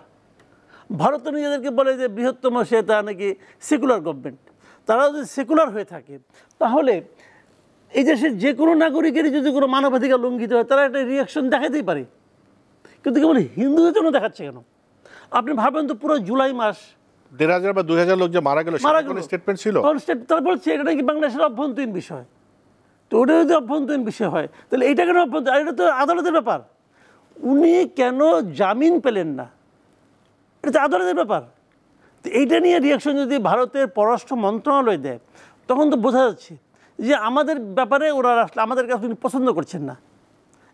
ভারত তো নিজেদেরকে বলে যে বৃহত্তম সে, তা নাকি সেকুলার গভর্নমেন্ট। তারা যদি সেকুলার হয়ে থাকে, তাহলে এই দেশের যে কোনো নাগরিকেরই যদি কোনো মানবাধিকার লঙ্ঘিত হয়, তারা একটা রিয়াকশন দেখাতেই পারে। কিন্তু কেবল হিন্দুদের জন্য দেখাচ্ছে কেন? আপনি ভাবেন তো, পুরো জুলাই মাস 1,500 বা 2,000 লোক যে মারা গেল, স্টেটমেন্ট ছিল, তারা বলছে এটা নাকি বাংলাদেশের অভ্যন্তরীণ বিষয়। তো ওটা যদি অভ্যন্তরীণ বিষয় হয়, তাহলে এইটা কেন অভ্যন্তরীণ? আর এটা তো আদালতের ব্যাপার। উনি কেন জামিন পেলেন না, এটা তো আদালতের ব্যাপার। তো এইটা নিয়ে রিয়াকশন যদি ভারতের পররাষ্ট্র মন্ত্রণালয় দেয়, তখন তো বোঝা যাচ্ছে যে আমাদের ব্যাপারে ওরা আসলে আমাদের কাছে উনি পছন্দ করছেন না।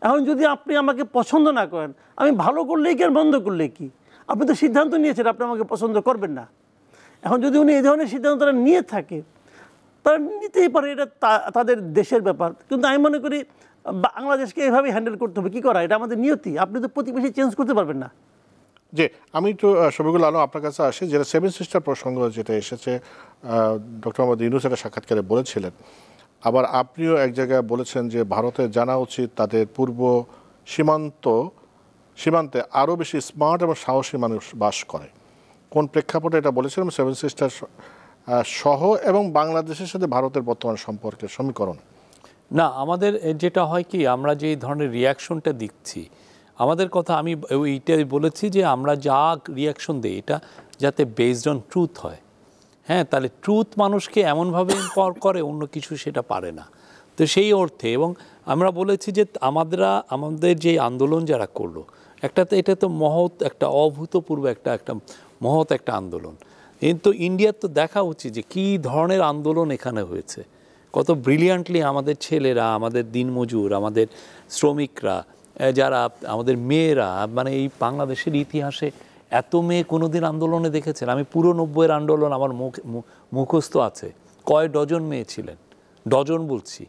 এখন যদি আপনি আমাকে পছন্দ না করেন, আমি ভালো করলেই কি আর বন্ধ করলে কি? আপনি তো সিদ্ধান্ত নিয়েছেন আপনি আমাকে পছন্দ করবেন না। এখন যদি উনি এই ধরনের সিদ্ধান্ত তারা নিয়ে থাকে, তারা নিতেই পারে, এটা তাদের দেশের ব্যাপার। কিন্তু আমি মনে করি বাংলাদেশকে এভাবে হ্যান্ডেল করতে হবে। কী করা, এটা আমাদের নিয়তি। আপনি তো প্রতিবেশী চেঞ্জ করতে পারবেন না। যে আমি একটু শফিকুল আলম আপনার কাছে আসি, যেটা 7 সিস্টার প্রসঙ্গ যেটা এসেছে, ডক্টর মোহাম্মদ ইউনূস একটা সাক্ষাৎকারে বলেছিলেন, আবার আপনিও এক জায়গায় বলেছেন যে ভারতের জানা উচিত তাদের পূর্ব সীমান্তে আরও বেশি স্মার্ট এবং সাহসী মানুষ বাস করে। কোন প্রেক্ষাপটে এটা বলেছিলেন? 7 সিস্টার সহ এবং বাংলাদেশের সাথে ভারতের বর্তমান সম্পর্কের সমীকরণ। না, আমাদের যেটা হয় কি, আমরা যে ধরনের রিয়াকশনটা দিচ্ছি, আমাদের কথা আমি এইটাই বলেছি যে আমরা যা রিয়াকশন দিই, এটা যাতে বেসড অন ট্রুথ হয়। হ্যাঁ, তাহলে ট্রুথ মানুষকে এমনভাবে এম্পাওয়ার করে, অন্য কিছু সেটা পারে না। তো সেই অর্থে, এবং আমরা বলেছি যে আমাদের যে আন্দোলন যারা করলো, এটা তো মহৎ একটা, অভূতপূর্ব একটা মহৎ একটা আন্দোলন। কিন্তু ইন্ডিয়ার তো দেখা উচিত যে কী ধরনের আন্দোলন এখানে হয়েছে, কত ব্রিলিয়ান্টলি আমাদের ছেলেরা, আমাদের দিনমজুর, আমাদের শ্রমিকরা, যারা আমাদের মেয়েরা, মানে এই বাংলাদেশের ইতিহাসে এত মেয়ে কোনোদিন আন্দোলনে দেখেছেন? আমি পুরো 90-এর আন্দোলন আমার মুখস্থ আছে, কয় ডজন মেয়ে ছিলেন, ডজন বলছি।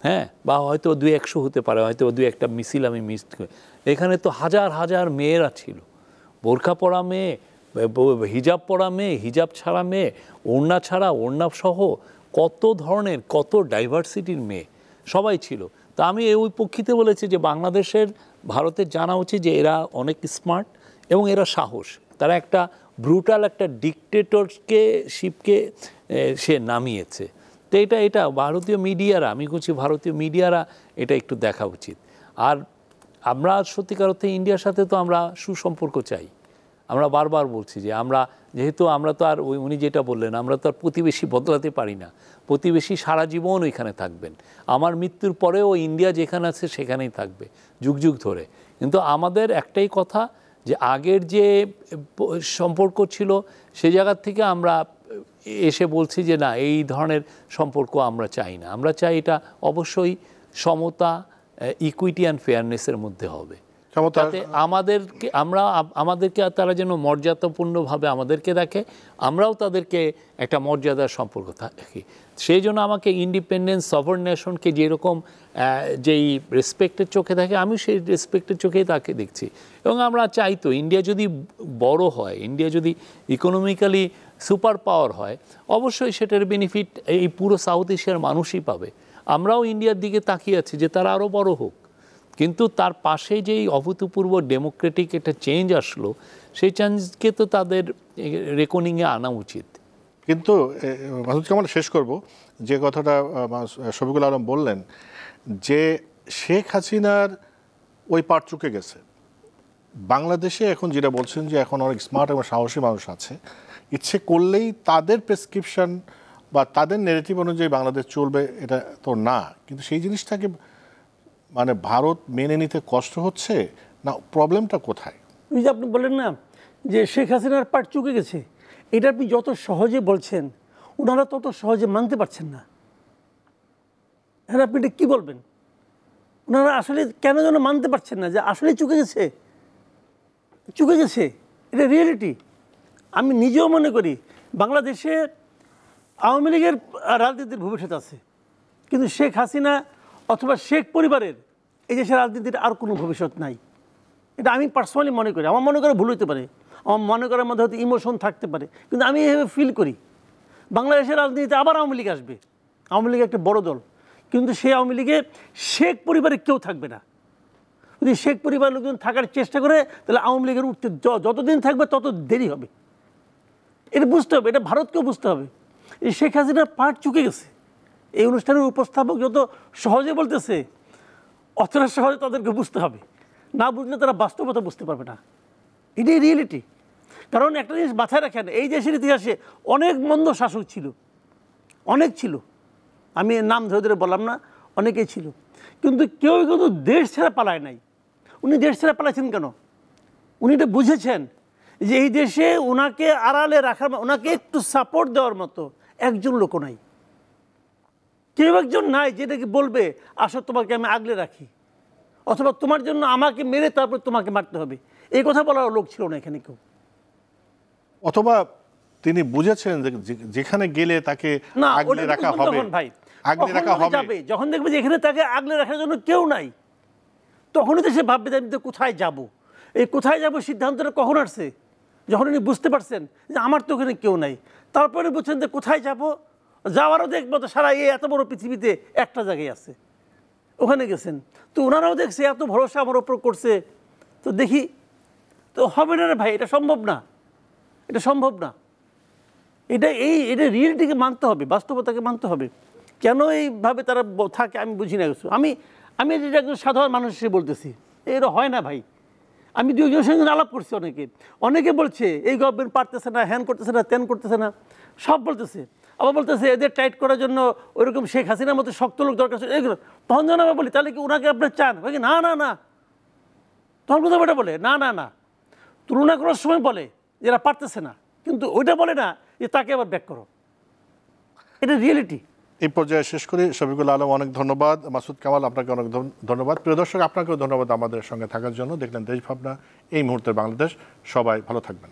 হ্যাঁ, বা হয়তো 200-100 হতে পারে, হয়তো 2-1টা মিছিল আমি মিস। এখানে তো হাজার হাজার মেয়েরা ছিল, বোরখা পরা মেয়ে, হিজাব পরা মেয়ে, হিজাব ছাড়া মেয়ে, ওড়না ছাড়া, ওড়না সহ, কত ধরনের, কত ডাইভার্সিটির মেয়ে সবাই ছিল। তা আমি ওই পক্ষিতে বলেছি যে বাংলাদেশের, ভারতের জানা উচিত যে এরা অনেক স্মার্ট এবং এরা সাহস। তারা একটা ব্রুটাল একটা ডিকটেটরশিপকে সে নামিয়েছে। তো এটা ভারতীয় মিডিয়ারা, আমি বলছি ভারতীয় মিডিয়ারা এটা একটু দেখা উচিত। আর আমরা সত্যিকার অর্থে ইন্ডিয়ার সাথে তো আমরা সুসম্পর্ক চাই, আমরা বারবার বলছি যে আমরা যেহেতু আমরা তো আর উনি যেটা বললেন আমরা তো আর প্রতিবেশী বদলাতে পারি না, প্রতিবেশী সারা জীবন ওইখানে থাকবেন, আমার মৃত্যুর পরেও ইন্ডিয়া যেখানে আছে সেখানেই থাকবে যুগ যুগ ধরে। কিন্তু আমাদের একটাই কথা যে আগের যে সম্পর্ক ছিল সে জায়গার থেকে আমরা এসে বলছি যে না, এই ধরনের সম্পর্ক আমরা চাই না, আমরা চাই এটা অবশ্যই সমতা, ইকুইটি অ্যান্ড ফেয়ারনেসের মধ্যে হবে, যাতে আমাদেরকে তারা যেন মর্যাদাপূর্ণভাবে আমাদেরকে দেখে, আমরাও তাদেরকে একটা মর্যাদার সম্পর্ক থাকি। সেই জন্য আমাকে ইন্ডিপেন্ডেন্স সভারেন নেশনকে যেরকম যেই রেসপেক্টের চোখে দেখে, আমি সেই রেসপেক্টের চোখেই তাকে দেখছি। এবং আমরা চাই তো ইন্ডিয়া যদি বড় হয়, ইন্ডিয়া যদি ইকোনমিক্যালি সুপার পাওয়ার হয়, অবশ্যই সেটার বেনিফিট এই পুরো সাউথ এশিয়ার মানুষই পাবে। আমরাও ইন্ডিয়ার দিকে তাকিয়ে আছি যে তারা আরও বড় হোক, কিন্তু তার পাশে যেই অভূতপূর্ব ডেমোক্রেটিক একটা চেঞ্জ আসলো, সেই চেঞ্জকে তো তাদের রেকনিংয়ে আনা উচিত। কিন্তু মাসুদ কামাল, শেষ করব যে কথাটা শফিকুল আলম বললেন যে শেখ হাসিনার ওই পার্ট চুকে গেছে। বাংলাদেশে এখন যেটা বলছেন যে এখন অনেক স্মার্ট এবং সাহসী মানুষ আছে, ইচ্ছে করলেই তাদের প্রেসক্রিপশন বা তাদের নেগেটিভ অনুযায়ী বাংলাদেশ চলবে, এটা তো না। কিন্তু সেই জিনিসটাকে মানে ভারত মেনে নিতে কষ্ট হচ্ছে না, প্রবলেমটা কোথায়? ওই যে আপনি বললেন না যে শেখ হাসিনার পার্ট চুকে গেছে, এটা আপনি যত সহজে বলছেন ওনারা তত সহজে মানতে পারছেন না। হ্যাঁ, আপনি এটা কী বলবেন? ওনারা আসলে কেন যেন মানতে পারছেন না যে আসলে চুকে গেছে, চুকে গেছে, এটা রিয়েলিটি। আমি নিজেও মনে করি বাংলাদেশে আওয়ামী লীগের রাজনীতির ভবিষ্যৎ আছে, কিন্তু শেখ হাসিনা অথবা শেখ পরিবারের এই দেশের রাজনীতির আর কোনো ভবিষ্যৎ নাই। এটা আমি পার্সোনালি মনে করি। আমার মনে করে ভুল হতে পারে, আমার মনে করার মধ্যে হয়তো ইমোশন থাকতে পারে, কিন্তু আমি এভাবে ফিল করি বাংলাদেশের রাজনীতিতে আবার আওয়ামী লীগ আসবে। আওয়ামী লীগ একটা বড় দল, কিন্তু সেই আওয়ামী লীগে শেখ পরিবারের কেউ থাকবে না। যদি শেখ পরিবার লোকজন থাকার চেষ্টা করে তাহলে আওয়ামী লীগের উঠতে যতদিন থাকবে তত দেরি হবে। এটা বুঝতে হবে, এটা ভারতকেও বুঝতে হবে। এই শেখ হাসিনার পার্ট চুকে গেছে। এই অনুষ্ঠানের উপস্থাপক যত সহজে বলতেছে অতটা সহজে তাদেরকে বুঝতে হবে, না বুঝলে তারা বাস্তবতা বুঝতে পারবে না। এটাই রিয়েলিটি। কারণ একটা জিনিস মাথায় রাখেন, এই দেশের ইতিহাসে অনেক মন্দ শাসক ছিল, অনেক ছিল, আমি নাম ধরে ধরে বললাম না, অনেকেই ছিল, কিন্তু কেউ কিন্তু দেশ ছেড়ে পালায় নাই। উনি দেশ ছেড়ে পালাইছেন কেন? উনি এটা বুঝেছেন যে এই দেশে ওনাকে আড়ালে রাখার, ওনাকে একটু সাপোর্ট দেওয়ার মতো একজন লোক নাই, কেউ একজন নাই যেটাকে বলবে আসো তোমাকে আমি আগলে রাখি, অথবা তোমার জন্য আমাকে মেরে তারপর তোমাকে মারতে হবে, এই কথা বলার লোক ছিল না এখানে কেউ। অথবা তিনি বুঝেছেন যে যেখানে গেলে তাকে আগলে রাখা হবে, ভাই আগলে রাখা হবে, যখন দেখবে যে এখানে তাকে আগলে রাখার জন্য কেউ নাই, তখনই তো সে ভাববে যে আমি তো কোথায় যাব। এই কোথায় যাব সিদ্ধান্তটা কখন আসছে? যখন উনি বুঝতে পারছেন যে আমার তো ওখানে কেউ নাই, তারপরে বুঝছেন যে কোথায় যাব, যাওয়ারও দেখবো তো সারা এত বড় পৃথিবীতে একটা জায়গায় আছে, ওখানে গেছেন। তো ওনারাও দেখছে এত ভরসা আমার ওপর করছে, তো দেখি তো হবে না রে ভাই, এটা সম্ভব না, এটা সম্ভব না। এটা রিয়েলিটিকে মানতে হবে, বাস্তবতাকে মানতে হবে। কেন এইভাবে তারা থাকে আমি বুঝি না কিছু। আমি যেটা একজন সাধারণ মানুষ হিসেবে বলতেছি, এটা হয় না ভাই। আমি দুজনের সঙ্গে আলাপ করছি, অনেকে বলছে এই গভর্নমেন্ট পারতেছে না, হ্যান করতেছে না, ত্যান করতেছে না, সব বলতেছে। আবার বলতেছে এদের টাইট করার জন্য ওইরকম শেখ হাসিনার মতো শক্ত লোক দরকার, এগুলো। তখন যখন আমরা বলি তাহলে কি ওনাকে আপনার চান? না না না, তখন কোথাও ওটা বলে না না না, তুলনা করার সময় বলে যে এরা পারতেছে না, কিন্তু ওইটা বলে না যে তাকে আবার ব্যাক করো। এটা রিয়েলিটি। এই পর্যায়ে শেষ করি। শফিকুল আলম, অনেক ধন্যবাদ। মাসুদ কামাল, আপনাকে অনেক ধন্যবাদ। প্রিয় দর্শক, আপনাকেও ধন্যবাদ আমাদের সঙ্গে থাকার জন্য। দেখলেন দেশ ভাবনা, এই মুহূর্তের বাংলাদেশ। সবাই ভালো থাকবেন।